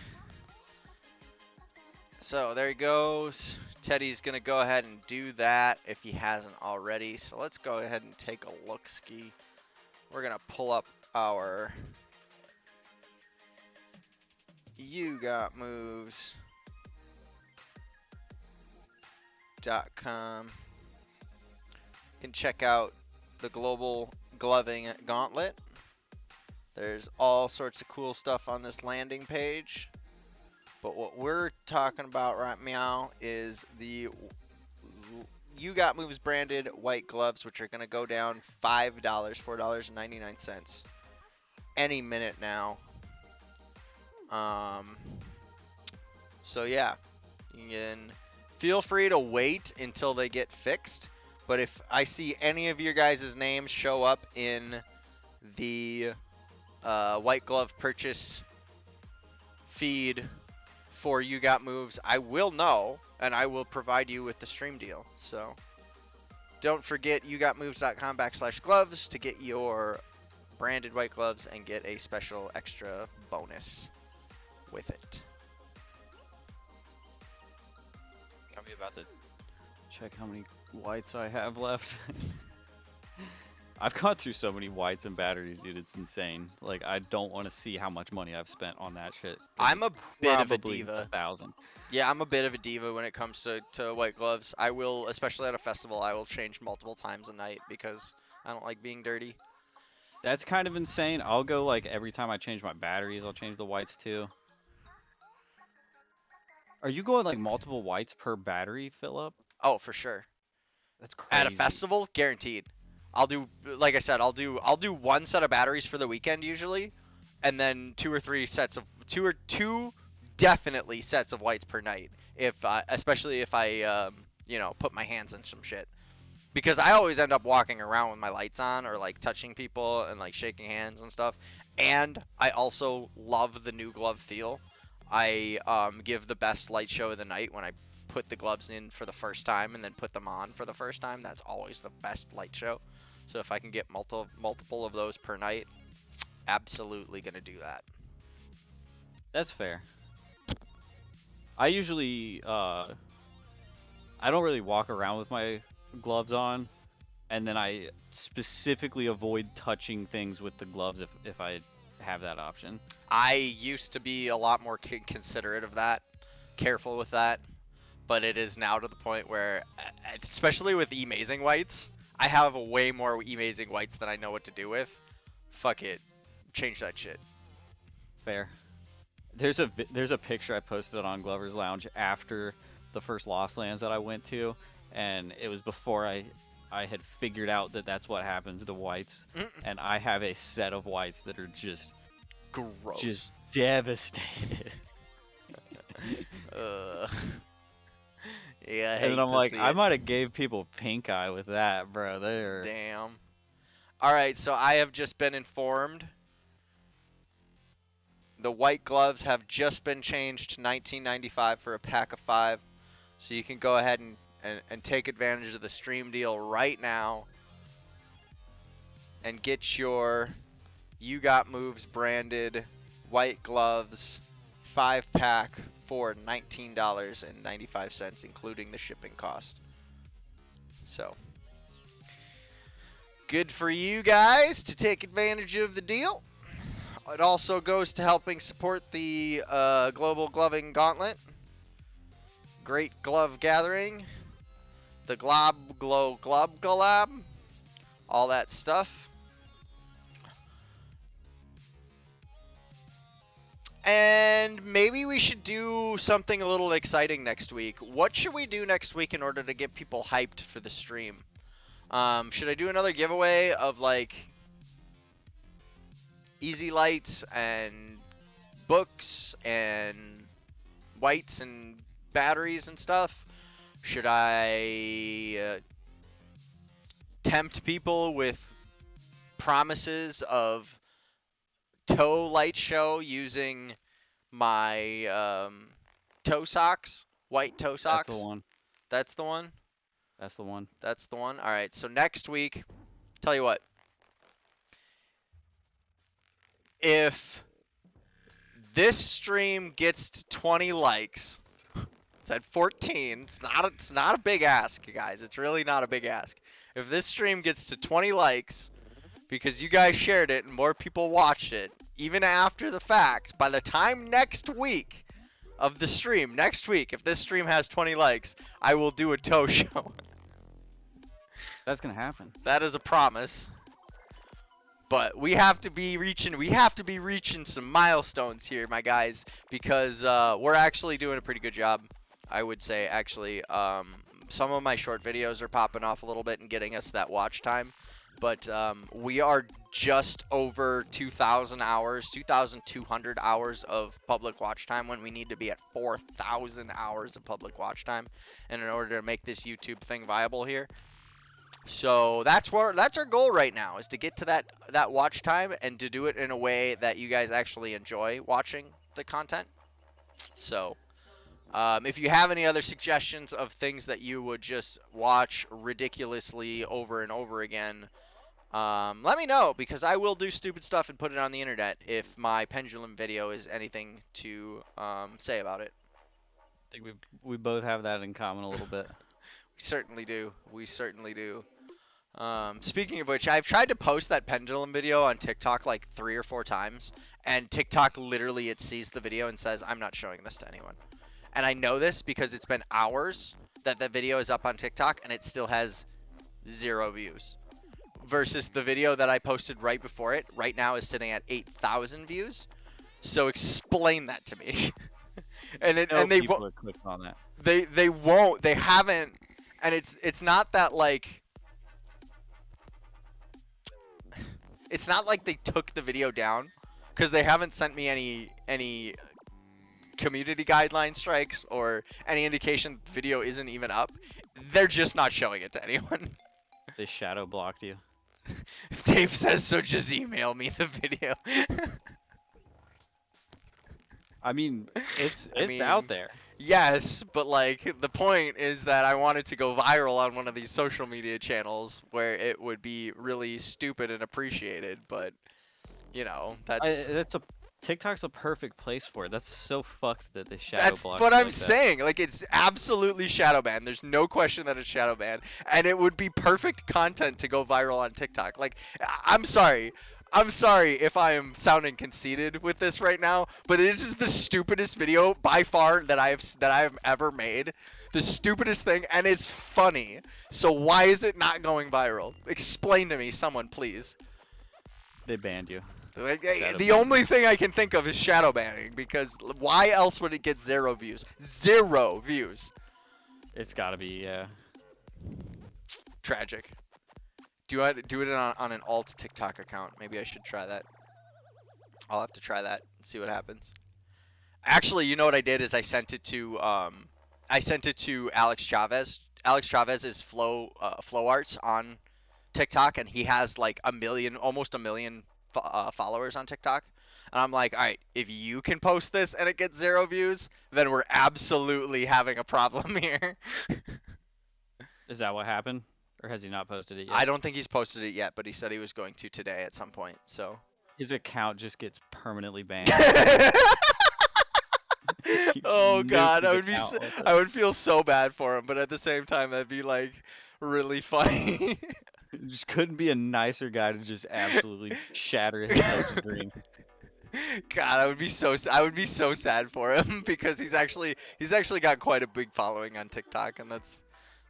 So there he goes. Teddy's gonna go ahead and do that if he hasn't already. So let's go ahead and take a look-ski. We're gonna pull up our yougotmoves.com. You can check out the global gloving gauntlet. There's all sorts of cool stuff on this landing page. But what we're talking about right now is the You Got Moves branded white gloves, which are going to go down $5, $4.99 any minute now. So yeah, you can feel free to wait until they get fixed. But if I see any of your guys' names show up in the white glove purchase feed for You Got Moves, I will know, and I will provide you with the stream deal. So don't forget yougotmoves.com/gloves to get your branded white gloves and get a special extra bonus with it. I'm about to check how many whites I have left. I've gone through so many whites and batteries, dude. It's insane. Like, I don't want to see how much money I've spent on that shit. I'm a bit of a Probably diva. 1,000. Yeah, I'm a bit of a diva when it comes to white gloves. I will, especially at a festival, I will change multiple times a night because I don't like being dirty. That's kind of insane. I'll go, like, every time I change my batteries, I'll change the whites too. Are you going, like, multiple whites per battery fill up? Oh, for sure. That's crazy. At a festival, guaranteed. I'll do, like I said, I'll do one set of batteries for the weekend usually, and then two definitely sets of whites per night. Especially if I put my hands in some shit, because I always end up walking around with my lights on or like touching people and like shaking hands and stuff. And I also love the new glove feel. I give the best light show of the night when I put the gloves in for the first time and then put them on for the first time. That's always the best light show. So if I can get multiple of those per night, absolutely gonna do that. That's fair. I usually, I don't really walk around with my gloves on, and then I specifically avoid touching things with the gloves if I have that option. I used to be a lot more considerate of that, careful with that, but it is now to the point where, especially with amazing whites, I have way more amazing whites than I know what to do with. Fuck it, change that shit. Fair. There's a picture I posted on Glover's Lounge after the first Lost Lands that I went to, and it was before I had figured out that that's what happens to whites. And I have a set of whites that are just gross, just devastated. Yeah, I hate and then I'm to like, see I it. might have gave people pink eye with that, bro. They're Damn. All right, so I have just been informed. The white gloves have just been changed to $19.95 for a pack of 5. So you can go ahead and take advantage of the stream deal right now and get your You Got Moves branded white gloves 5-pack for $19.95, including the shipping cost. So, good for you guys to take advantage of the deal. It also goes to helping support the Global Gloving Gauntlet. Great glove gathering. the glob, glow, glob, glob, all that stuff. And maybe we should do something a little exciting next week. What should we do next week in order to get people hyped for the stream? Should I do another giveaway of like easy lights and books and whites and batteries and stuff? Should I tempt people with promises of toe light show using my toe socks, white toe socks? That's the one. That's the one? That's the one. That's the one? Alright, so next week, tell you what. If this stream gets to 20 likes, it's at 14. It's not a big ask, you guys. It's really not a big ask. If this stream gets to 20 likes, because you guys shared it and more people watched it, even after the fact, by the time next week of the stream, next week, if this stream has 20 likes, I will do a toe show. That's gonna happen. That is a promise. But we have to be reaching some milestones here, my guys, because we're actually doing a pretty good job, I would say. Actually, some of my short videos are popping off a little bit and getting us that watch time, but we are just over 2,000 hours, 2,200 hours of public watch time when we need to be at 4,000 hours of public watch time, and in order to make this YouTube thing viable here. So that's our goal right now, is to get to that watch time and to do it in a way that you guys actually enjoy watching the content. So if you have any other suggestions of things that you would just watch ridiculously over and over again, let me know, because I will do stupid stuff and put it on the internet if my pendulum video is anything to say about it. I think we both have that in common a little bit. We certainly do. We certainly do. Speaking of which, I've tried to post that pendulum video on TikTok like 3 or 4 times, and TikTok literally, it sees the video and says, I'm not showing this to anyone. And I know this because it's been hours that the video is up on TikTok and it still has 0 views. Versus the video that I posted right before it, right now is sitting at 8,000 views. So explain that to me. and they people are clicking on that. They won't. They haven't. And it's not that like, it's not like they took the video down, because they haven't sent me any community guideline strikes or any indication the video isn't even up. They're just not showing it to anyone. They shadow blocked you. If Dave says so, just email me the video. I mean, it's out there. Yes, but like the point is that I wanted to go viral on one of these social media channels where it would be really stupid and appreciated, but you know, TikTok's a perfect place for it. That's so fucked that they shadow block. That's what I'm like saying. Like, it's absolutely shadow banned. There's no question that it's shadow banned, and it would be perfect content to go viral on TikTok. Like, I'm sorry if I am sounding conceited with this right now, but it is the stupidest video by far that I have ever made. The stupidest thing, and it's funny. So why is it not going viral? Explain to me, someone, please. They banned you. Like, the only thing I can think of is shadow banning, because why else would it get 0 views? 0 views. It's gotta be, yeah. Tragic. Do it on an alt TikTok account? Maybe I should try that. I'll have to try that and see what happens. Actually, you know what I did is I sent it to Alex Chavez. Alex Chavez is Flow Arts on TikTok, and he has like almost a million followers on TikTok. And I'm like, all right, if you can post this and it gets 0 views, then we're absolutely having a problem here. Is that what happened? Or has he not posted it yet? I don't think he's posted it yet, but he said he was going to today at some point, so. His account just gets permanently banned. Oh god, I would feel so bad for him, but at the same time that'd be like really funny. It just couldn't be a nicer guy to just absolutely shatter his hopes and dreams. God, I would be so sad for him because he's actually got quite a big following on TikTok, and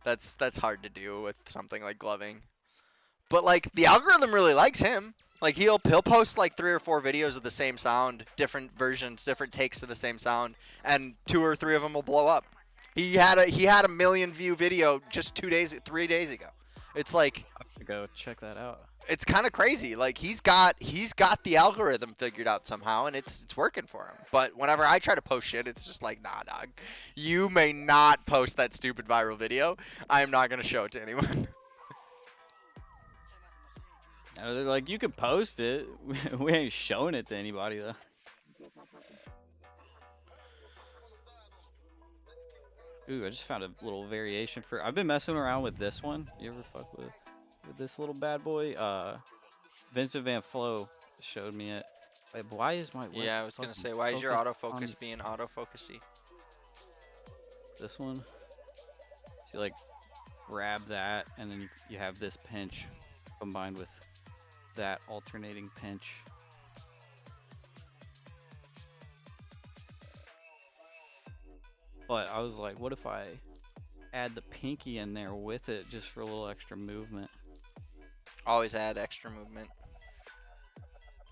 That's hard to do with something like gloving. But like the algorithm really likes him. Like he'll post like 3 or 4 videos of the same sound, different versions, different takes of the same sound, and 2 or 3 of them will blow up. He had a million view video just 3 days ago. It's like I have to go check that out. it's kind of crazy. Like he's got the algorithm figured out somehow, and it's working for him. But whenever I try to post shit, it's just like, nah, dog, you may not post that stupid viral video. I am not gonna show it to anyone. They're like, you can post it. We ain't showing it to anybody though. Ooh, I just found a little variation for. I've been messing around with this one. You ever fuck with this little bad boy? Vincent Van Flo showed me it. Wait, why is my Yeah, I was gonna say, why is your autofocus being autofocusy? This one. So you like grab that, and then you have this pinch combined with that alternating pinch. But I was like, what if I add the pinky in there with it just for a little extra movement? Always add extra movement.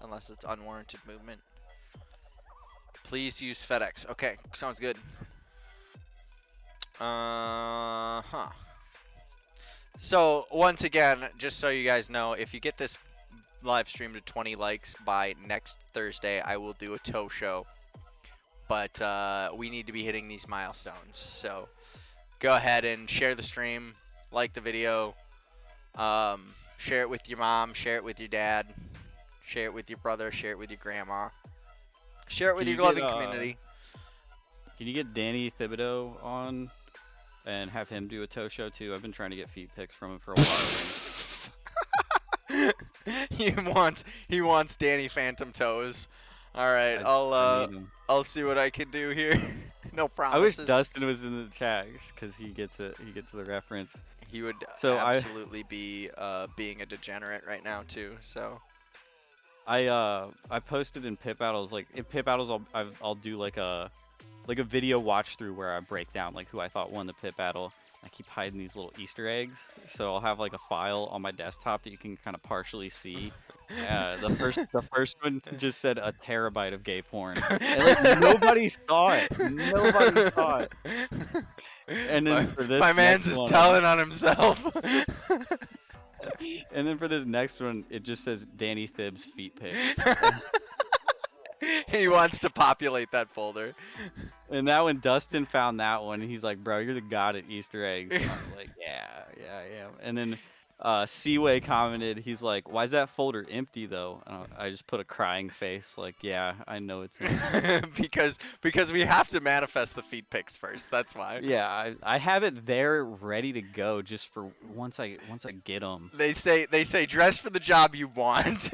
Unless it's unwarranted movement. Please use FedEx. Okay, sounds good. So, once again, just so you guys know, if you get this live stream to 20 likes by next Thursday, I will do a toe show. But we need to be hitting these milestones. So, go ahead and share the stream, like the video, share it with your mom, share it with your dad, share it with your brother, share it with your grandma, share it with your gloving community. Can you get Danny Thibodeau on and have him do a toe show too? I've been trying to get feet pics from him for a while. He wants Danny Phantom Toes. All right, I'll see what I can do here. No promises. I wish Dustin was in the chat because he gets it. He gets the reference. He would absolutely be being a degenerate right now too. So I posted in pit battles. Like in pit battles, I'll do like a video watch through where I break down like who I thought won the pit battle. I keep hiding these little Easter eggs, so I'll have like a file on my desktop that you can kind of partially see. The first one just said a terabyte of gay porn, and like nobody saw it. Nobody saw it. And then for this, my man's is telling on himself. And then for this next one, it just says Danny Thibs feet pics. He wants to populate that folder. And that when Dustin found that one, he's like, bro, you're the god at Easter eggs. And I was like, yeah, I am. And then Seaway commented, he's like, why is that folder empty though? And I just put a crying face, like, yeah, I know it's empty. because we have to manifest the feet pics first. That's why. Yeah, I have it there ready to go just for once I get them. They say dress for the job you want.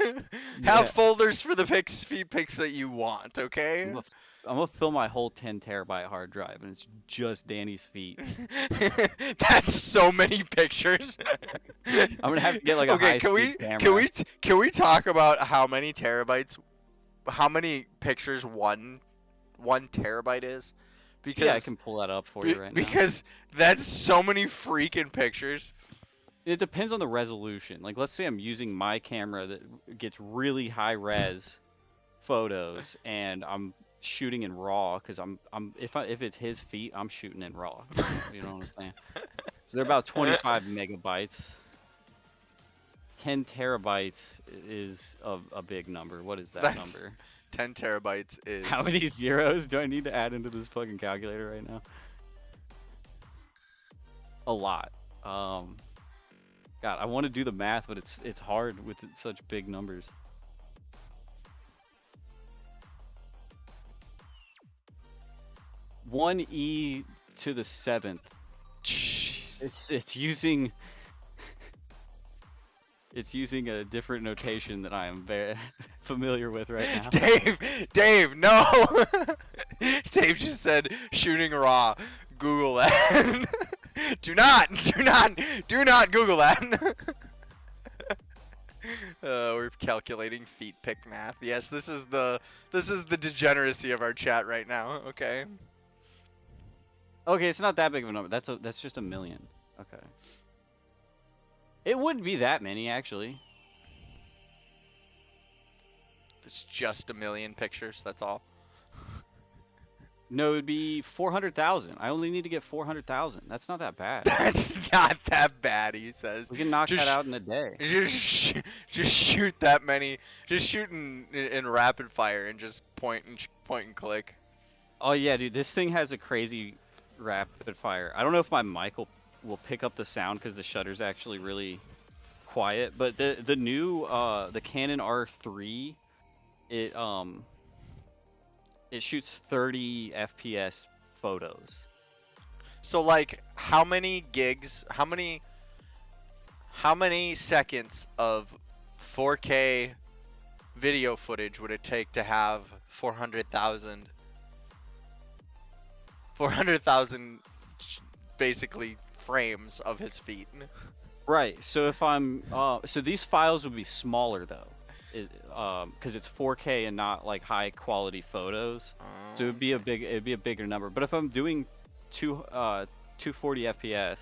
Have folders for the feet pics that you want. Okay. I'm gonna fill my whole 10 terabyte hard drive, and it's just Danny's feet. That's so many pictures. I'm gonna have to get like a high-speed camera. Can we talk about how many terabytes, how many pictures one terabyte is? Because yeah, I can pull that up for you right now. Because that's so many freaking pictures. It depends on the resolution. Like, let's say I'm using my camera that gets really high res photos, and I'm shooting in RAW because if it's his feet, I'm shooting in RAW. You know what I'm saying? So they're about 25 megabytes. 10 terabytes is a big number. What is that number? 10 terabytes is... How many zeros do I need to add into this fucking calculator right now? A lot. God, I want to do the math, but it's hard with such big numbers. One e to the 7th. Jeez. It's using a different notation that I am very familiar with right now. Dave, no. Dave just said shooting raw. Google that. Do not Google that. We're calculating feet pic math. Yes, this is the degeneracy of our chat right now. Okay. Okay, it's not that big of a number. That's just a million. Okay. It wouldn't be that many, actually. It's just a million pictures. That's all. No, it would be 400,000. I only need to get 400,000. That's not that bad. That's not that bad, he says. We can knock Just that out in a day. Just shoot that many. Just shoot in rapid fire and just point and click. Oh yeah, dude, this thing has a crazy rapid fire. I don't know if my mic will pick up the sound because the shutter's actually really quiet. But the new the Canon R3, it shoots 30 FPS photos. So like, how many gigs? How many seconds of 4K video footage would it take to have 400,000 basically frames of his feet? Right. So if I'm so these files would be smaller though, because it's 4K and not like high quality photos. So it'd be a bigger number. But if I'm doing 240 FPS,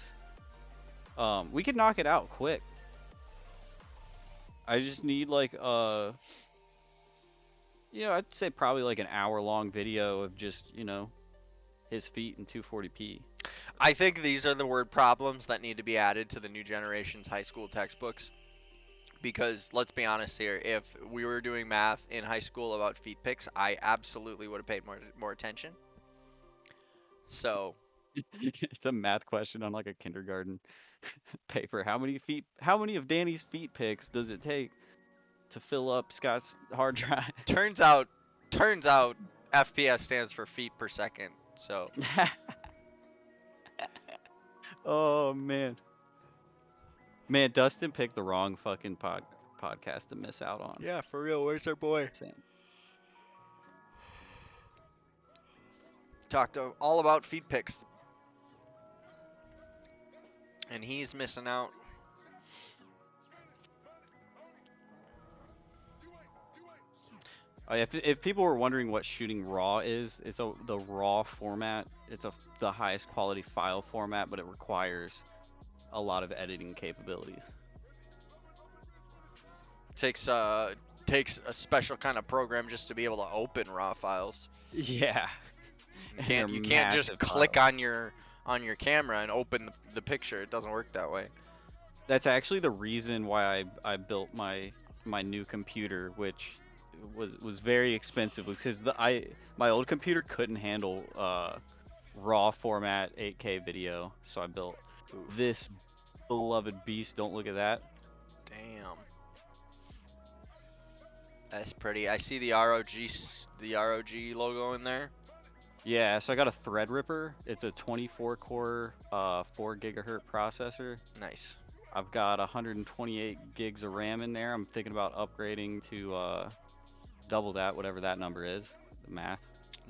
we could knock it out quick. I just need like I'd say probably like an hour-long video of just his feet in 240p. I think these are the word problems that need to be added to the new generation's high school textbooks. Because let's be honest here, if we were doing math in high school about feet pics, I absolutely would have paid more attention. So It's a math question on like a kindergarten paper. How many of Danny's feet pics does it take to fill up Scott's hard drive? turns out FPS stands for feet per second. So Oh man, Dustin picked the wrong fucking podcast to miss out on. yeah, for real. Where's our boy? Same. Talked all about feet pics, and he's missing out. Oh, yeah, if people were wondering what shooting RAW is, it's the RAW format. It's the highest quality file format, but it requires a lot of editing capabilities. Takes a special kind of program just to be able to open RAW files. Yeah. You can't just click on your camera and open the picture. It doesn't work that way. That's actually the reason why I built my new computer, which was very expensive, because my old computer couldn't handle RAW format 8K video, so I built this beloved beast. Don't look at that. Damn. That's pretty. I see the ROG logo in there. Yeah, so I got a Threadripper. It's a 24 core 4 gigahertz processor. Nice. I've got 128 gigs of RAM in there. I'm thinking about upgrading to double that, whatever that number is. The math.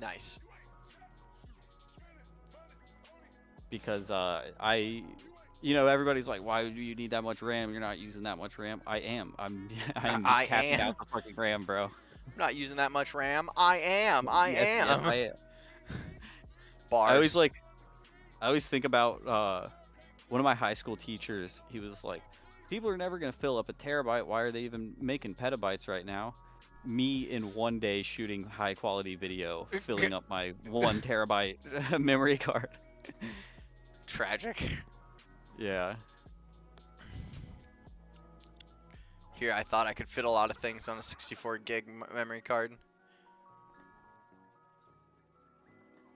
Nice. Because everybody's like, why do you need that much RAM? You're not using that much RAM. I am. I'm capping out the fucking RAM, bro. I'm not using that much RAM. I am. Yes, I am. Bars. I always think about one of my high school teachers. He was like, people are never gonna fill up a terabyte. Why are they even making petabytes right now? Me in one day shooting high quality video, filling up my 1 terabyte memory card. Tragic. Yeah. Here, I thought I could fit a lot of things on a 64 gig memory card.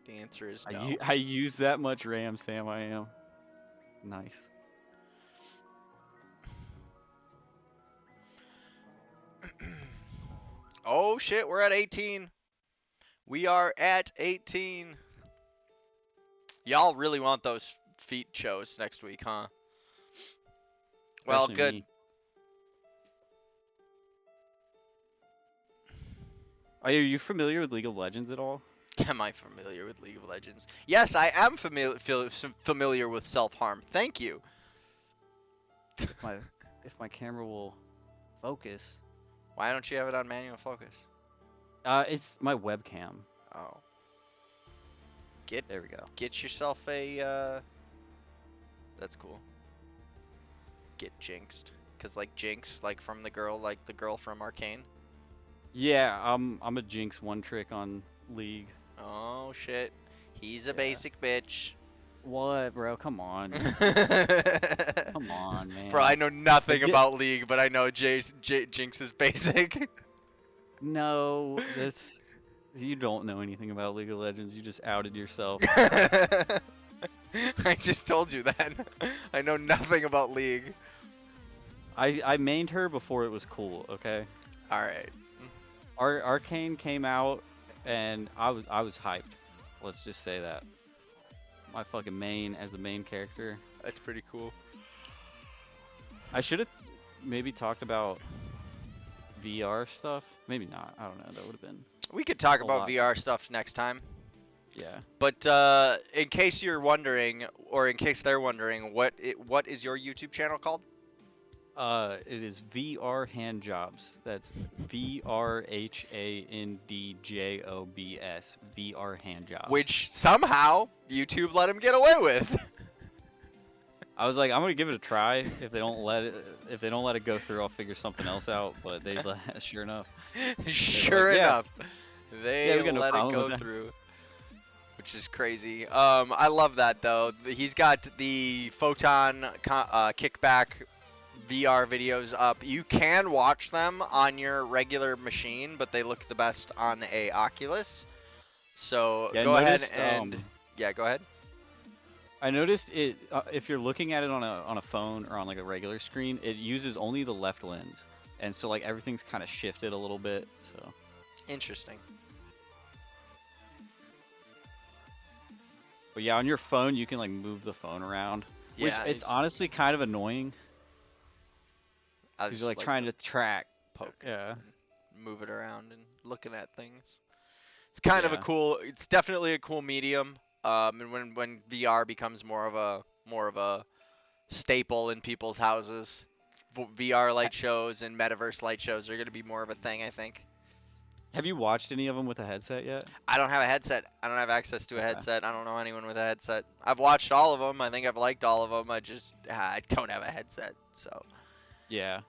The answer is no. I use that much RAM, Sam. I am. Nice. Oh shit, we're at 18. We are at 18. Y'all really want those feet shows next week, huh? Well, Especially good. me. Are you familiar with League of Legends at all? Am I familiar with League of Legends? Yes, I am familiar with self-harm. Thank you. If my camera will focus. Why don't you have it on manual focus? It's my webcam. Oh. There we go. Get yourself a That's cool. Get jinxed. Cause like Jinx, like from the girl from Arcane. Yeah, I'm a Jinx one trick on League. Oh shit. He's a Yeah. basic bitch. What, bro? Come on. Come on, man. Bro, I know nothing Like, about League, but I know Jinx is basic. No, this. You don't know anything about League of Legends. You just outed yourself. I just told you that. I know nothing about League. I mained her before it was cool. Okay. Alright. Arcane came out, and I was hyped. Let's just say that. My fucking main as the main character. That's pretty cool. I should have maybe talked about VR stuff. Maybe not. I don't know. That would have been. We could talk A about lot. VR stuff next time. Yeah. But in case you're wondering, or in case they're wondering, what is your YouTube channel called? It is VR Hand Jobs. That's VRHANDJOBS. VR Hand Jobs. Which somehow YouTube let him get away with. I was like, I'm gonna give it a try. If they don't let it go through, I'll figure something else out. But they sure enough. Sure like, yeah. enough, they we got no let it problem go with that. through. Which is crazy. I love that though. He's got the Photon kickback VR videos up. You can watch them on your regular machine, but they look the best on a Oculus. So Yeah, I go ahead noticed, and yeah, go ahead. I noticed it. If you're looking at it on a phone or on like a regular screen, it uses only the left lens, and so like everything's kind of shifted a little bit. So Interesting. but yeah, on your phone you can like move the phone around. Which Yeah, it's honestly kind of annoying I because just you're like trying to track. poke Yeah. and move it around and looking at things. It's kind of a Yeah. cool. It's definitely a cool medium. And when VR becomes more of a staple in people's houses, VR light shows and metaverse light shows are gonna be more of a thing, I think. Have you watched any of them with a headset yet? I don't have a headset. I don't have access to a Okay. headset. I don't know anyone with a headset. I've watched all of them. I think I've liked all of them. I don't have a headset. So Yeah.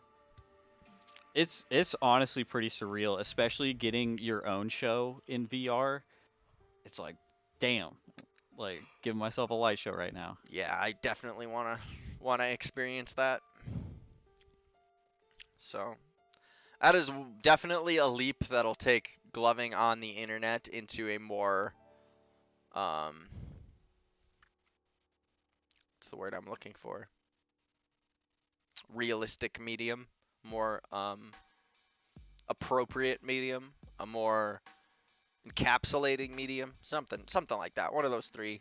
It's honestly pretty surreal, especially getting your own show in VR. It's like, damn, like giving myself a light show right now. yeah, I definitely wanna experience that. So that is definitely a leap that'll take gloving on the internet into a more what's the word I'm looking for? Realistic medium, more appropriate medium, a more encapsulating medium, something like that. One of those three.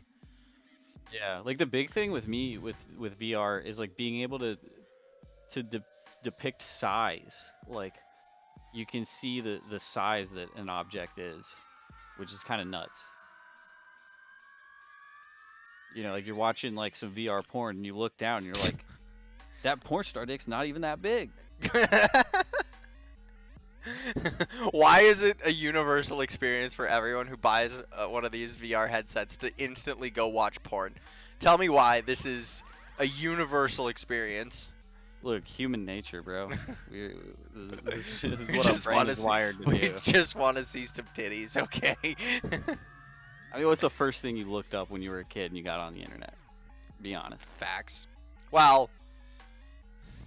Yeah, like the big thing with me with VR is like being able to depict size. Like you can see the size that an object is, which is kind of nuts. You know, like you're watching like some VR porn and you look down and you're like, that porn star dick's not even that big. Why is it a universal experience for everyone who buys one of these VR headsets to instantly go watch porn? Tell me why this is a universal experience. Look, human nature, bro. This is We what our just brain wanna is see- wired to We do. just want to see some titties, okay? I mean, what's the first thing you looked up when you were a kid and you got on the internet? Be honest. Facts. Well,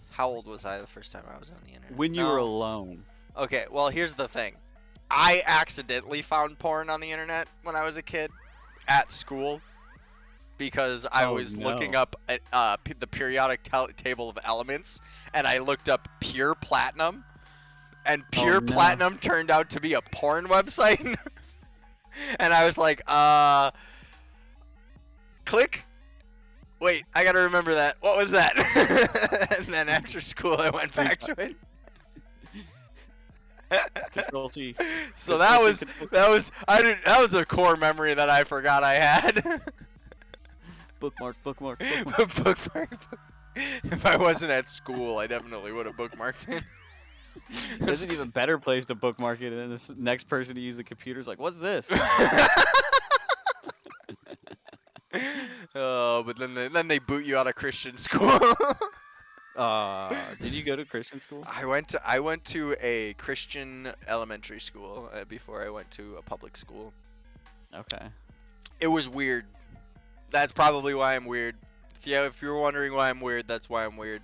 how old was I the first time I was on the internet? When you were No. alone. Okay, well, here's the thing. I accidentally found porn on the internet when I was a kid at school because I Oh, was no. looking up at, the periodic table of elements, and I looked up pure platinum, and pure no. platinum turned out to be a porn website. And I was like, click. Wait, I gotta remember that. What was that? And then after school, I went back to it. Control-C. So that was a core memory that I forgot I had. Bookmark. Bookmark. If I wasn't at school, I definitely would have bookmarked it. There's an even better place to bookmark it, and this next person to use the computer's like, what's this? Oh, but then they boot you out of Christian school. Did you go to Christian school? I went to a Christian elementary school before I went to a public school. Okay. It was weird. That's probably why I'm weird. If you're wondering why I'm weird, that's why I'm weird.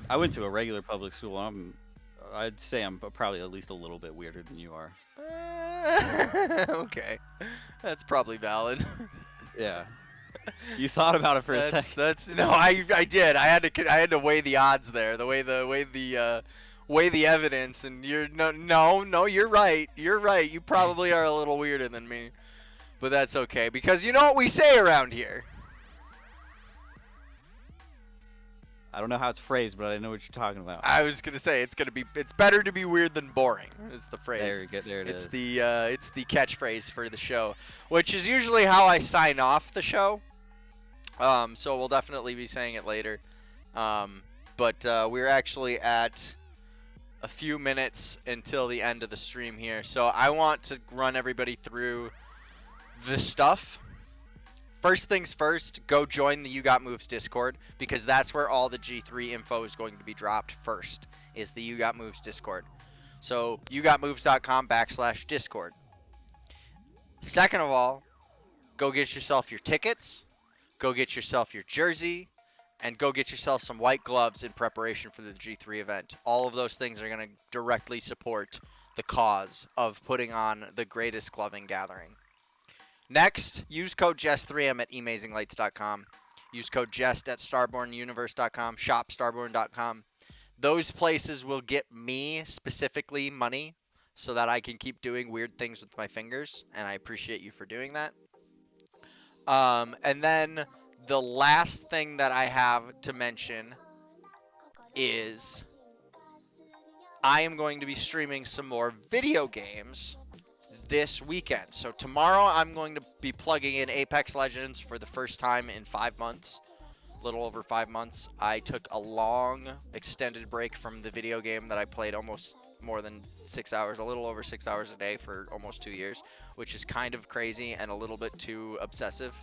I went to a regular public school. I'd say I'm probably at least a little bit weirder than you are. Okay, that's probably valid. Yeah. You thought about it for a second. No, I did. I had to weigh the odds there. Weigh the evidence, and no, you're right. You're right. You probably are a little weirder than me, but that's okay because you know what we say around here. I don't know how it's phrased, but I know what you're talking about. I was gonna say it's better to be weird than boring is the phrase. There it is. It's the catchphrase for the show, which is usually how I sign off the show. So we'll definitely be saying it later. But we're actually at a few minutes until the end of the stream here, so I want to run everybody through the stuff. First things first, go join the You Got Moves Discord, because that's where all the G3 info is going to be dropped first, is the You Got Moves Discord. So, yougotmoves.com/Discord. Second of all, go get yourself your tickets, go get yourself your jersey, and go get yourself some white gloves in preparation for the G3 event. All of those things are going to directly support the cause of putting on the greatest gloving gathering. Next, use code JEST3M at amazinglights.com. Use code JEST at starbornuniverse.com, shopstarborn.com. Those places will get me specifically money so that I can keep doing weird things with my fingers, and I appreciate you for doing that. And then the last thing that I have to mention is I am going to be streaming some more video games this weekend. So tomorrow I'm going to be plugging in Apex Legends for the first time in 5 months. A little over 5 months. I took a long extended break from the video game that I played almost more than 6 hours, a little over 6 hours a day for almost 2 years, which is kind of crazy and a little bit too obsessive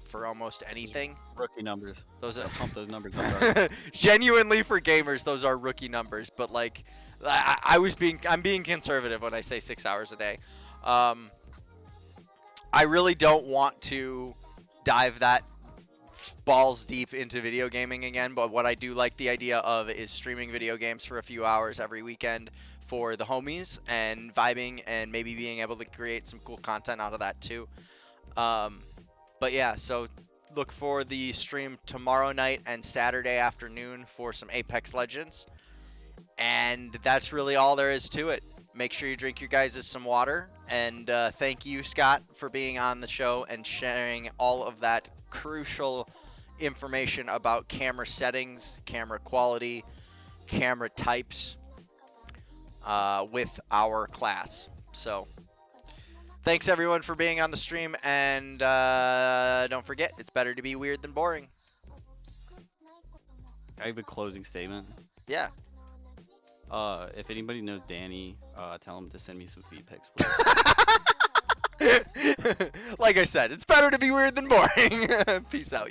for almost anything. Rookie numbers. Pump those numbers up. Genuinely for gamers, those are rookie numbers, but like I'm being conservative when I say 6 hours a day. I really don't want to dive that balls deep into video gaming again, but what I do like the idea of is streaming video games for a few hours every weekend for the homies and vibing and maybe being able to create some cool content out of that too. But yeah, so look for the stream tomorrow night and Saturday afternoon for some Apex Legends. And that's really all there is to it. Make sure you drink your guys' some water. And thank you, Scott, for being on the show and sharing all of that crucial information about camera settings, camera quality, camera types with our class. So thanks everyone for being on the stream, and don't forget, it's better to be weird than boring. I have a closing statement. Yeah. If anybody knows Danny, tell him to send me some feed pics, please. Like I said, it's better to be weird than boring. Peace out, y'all.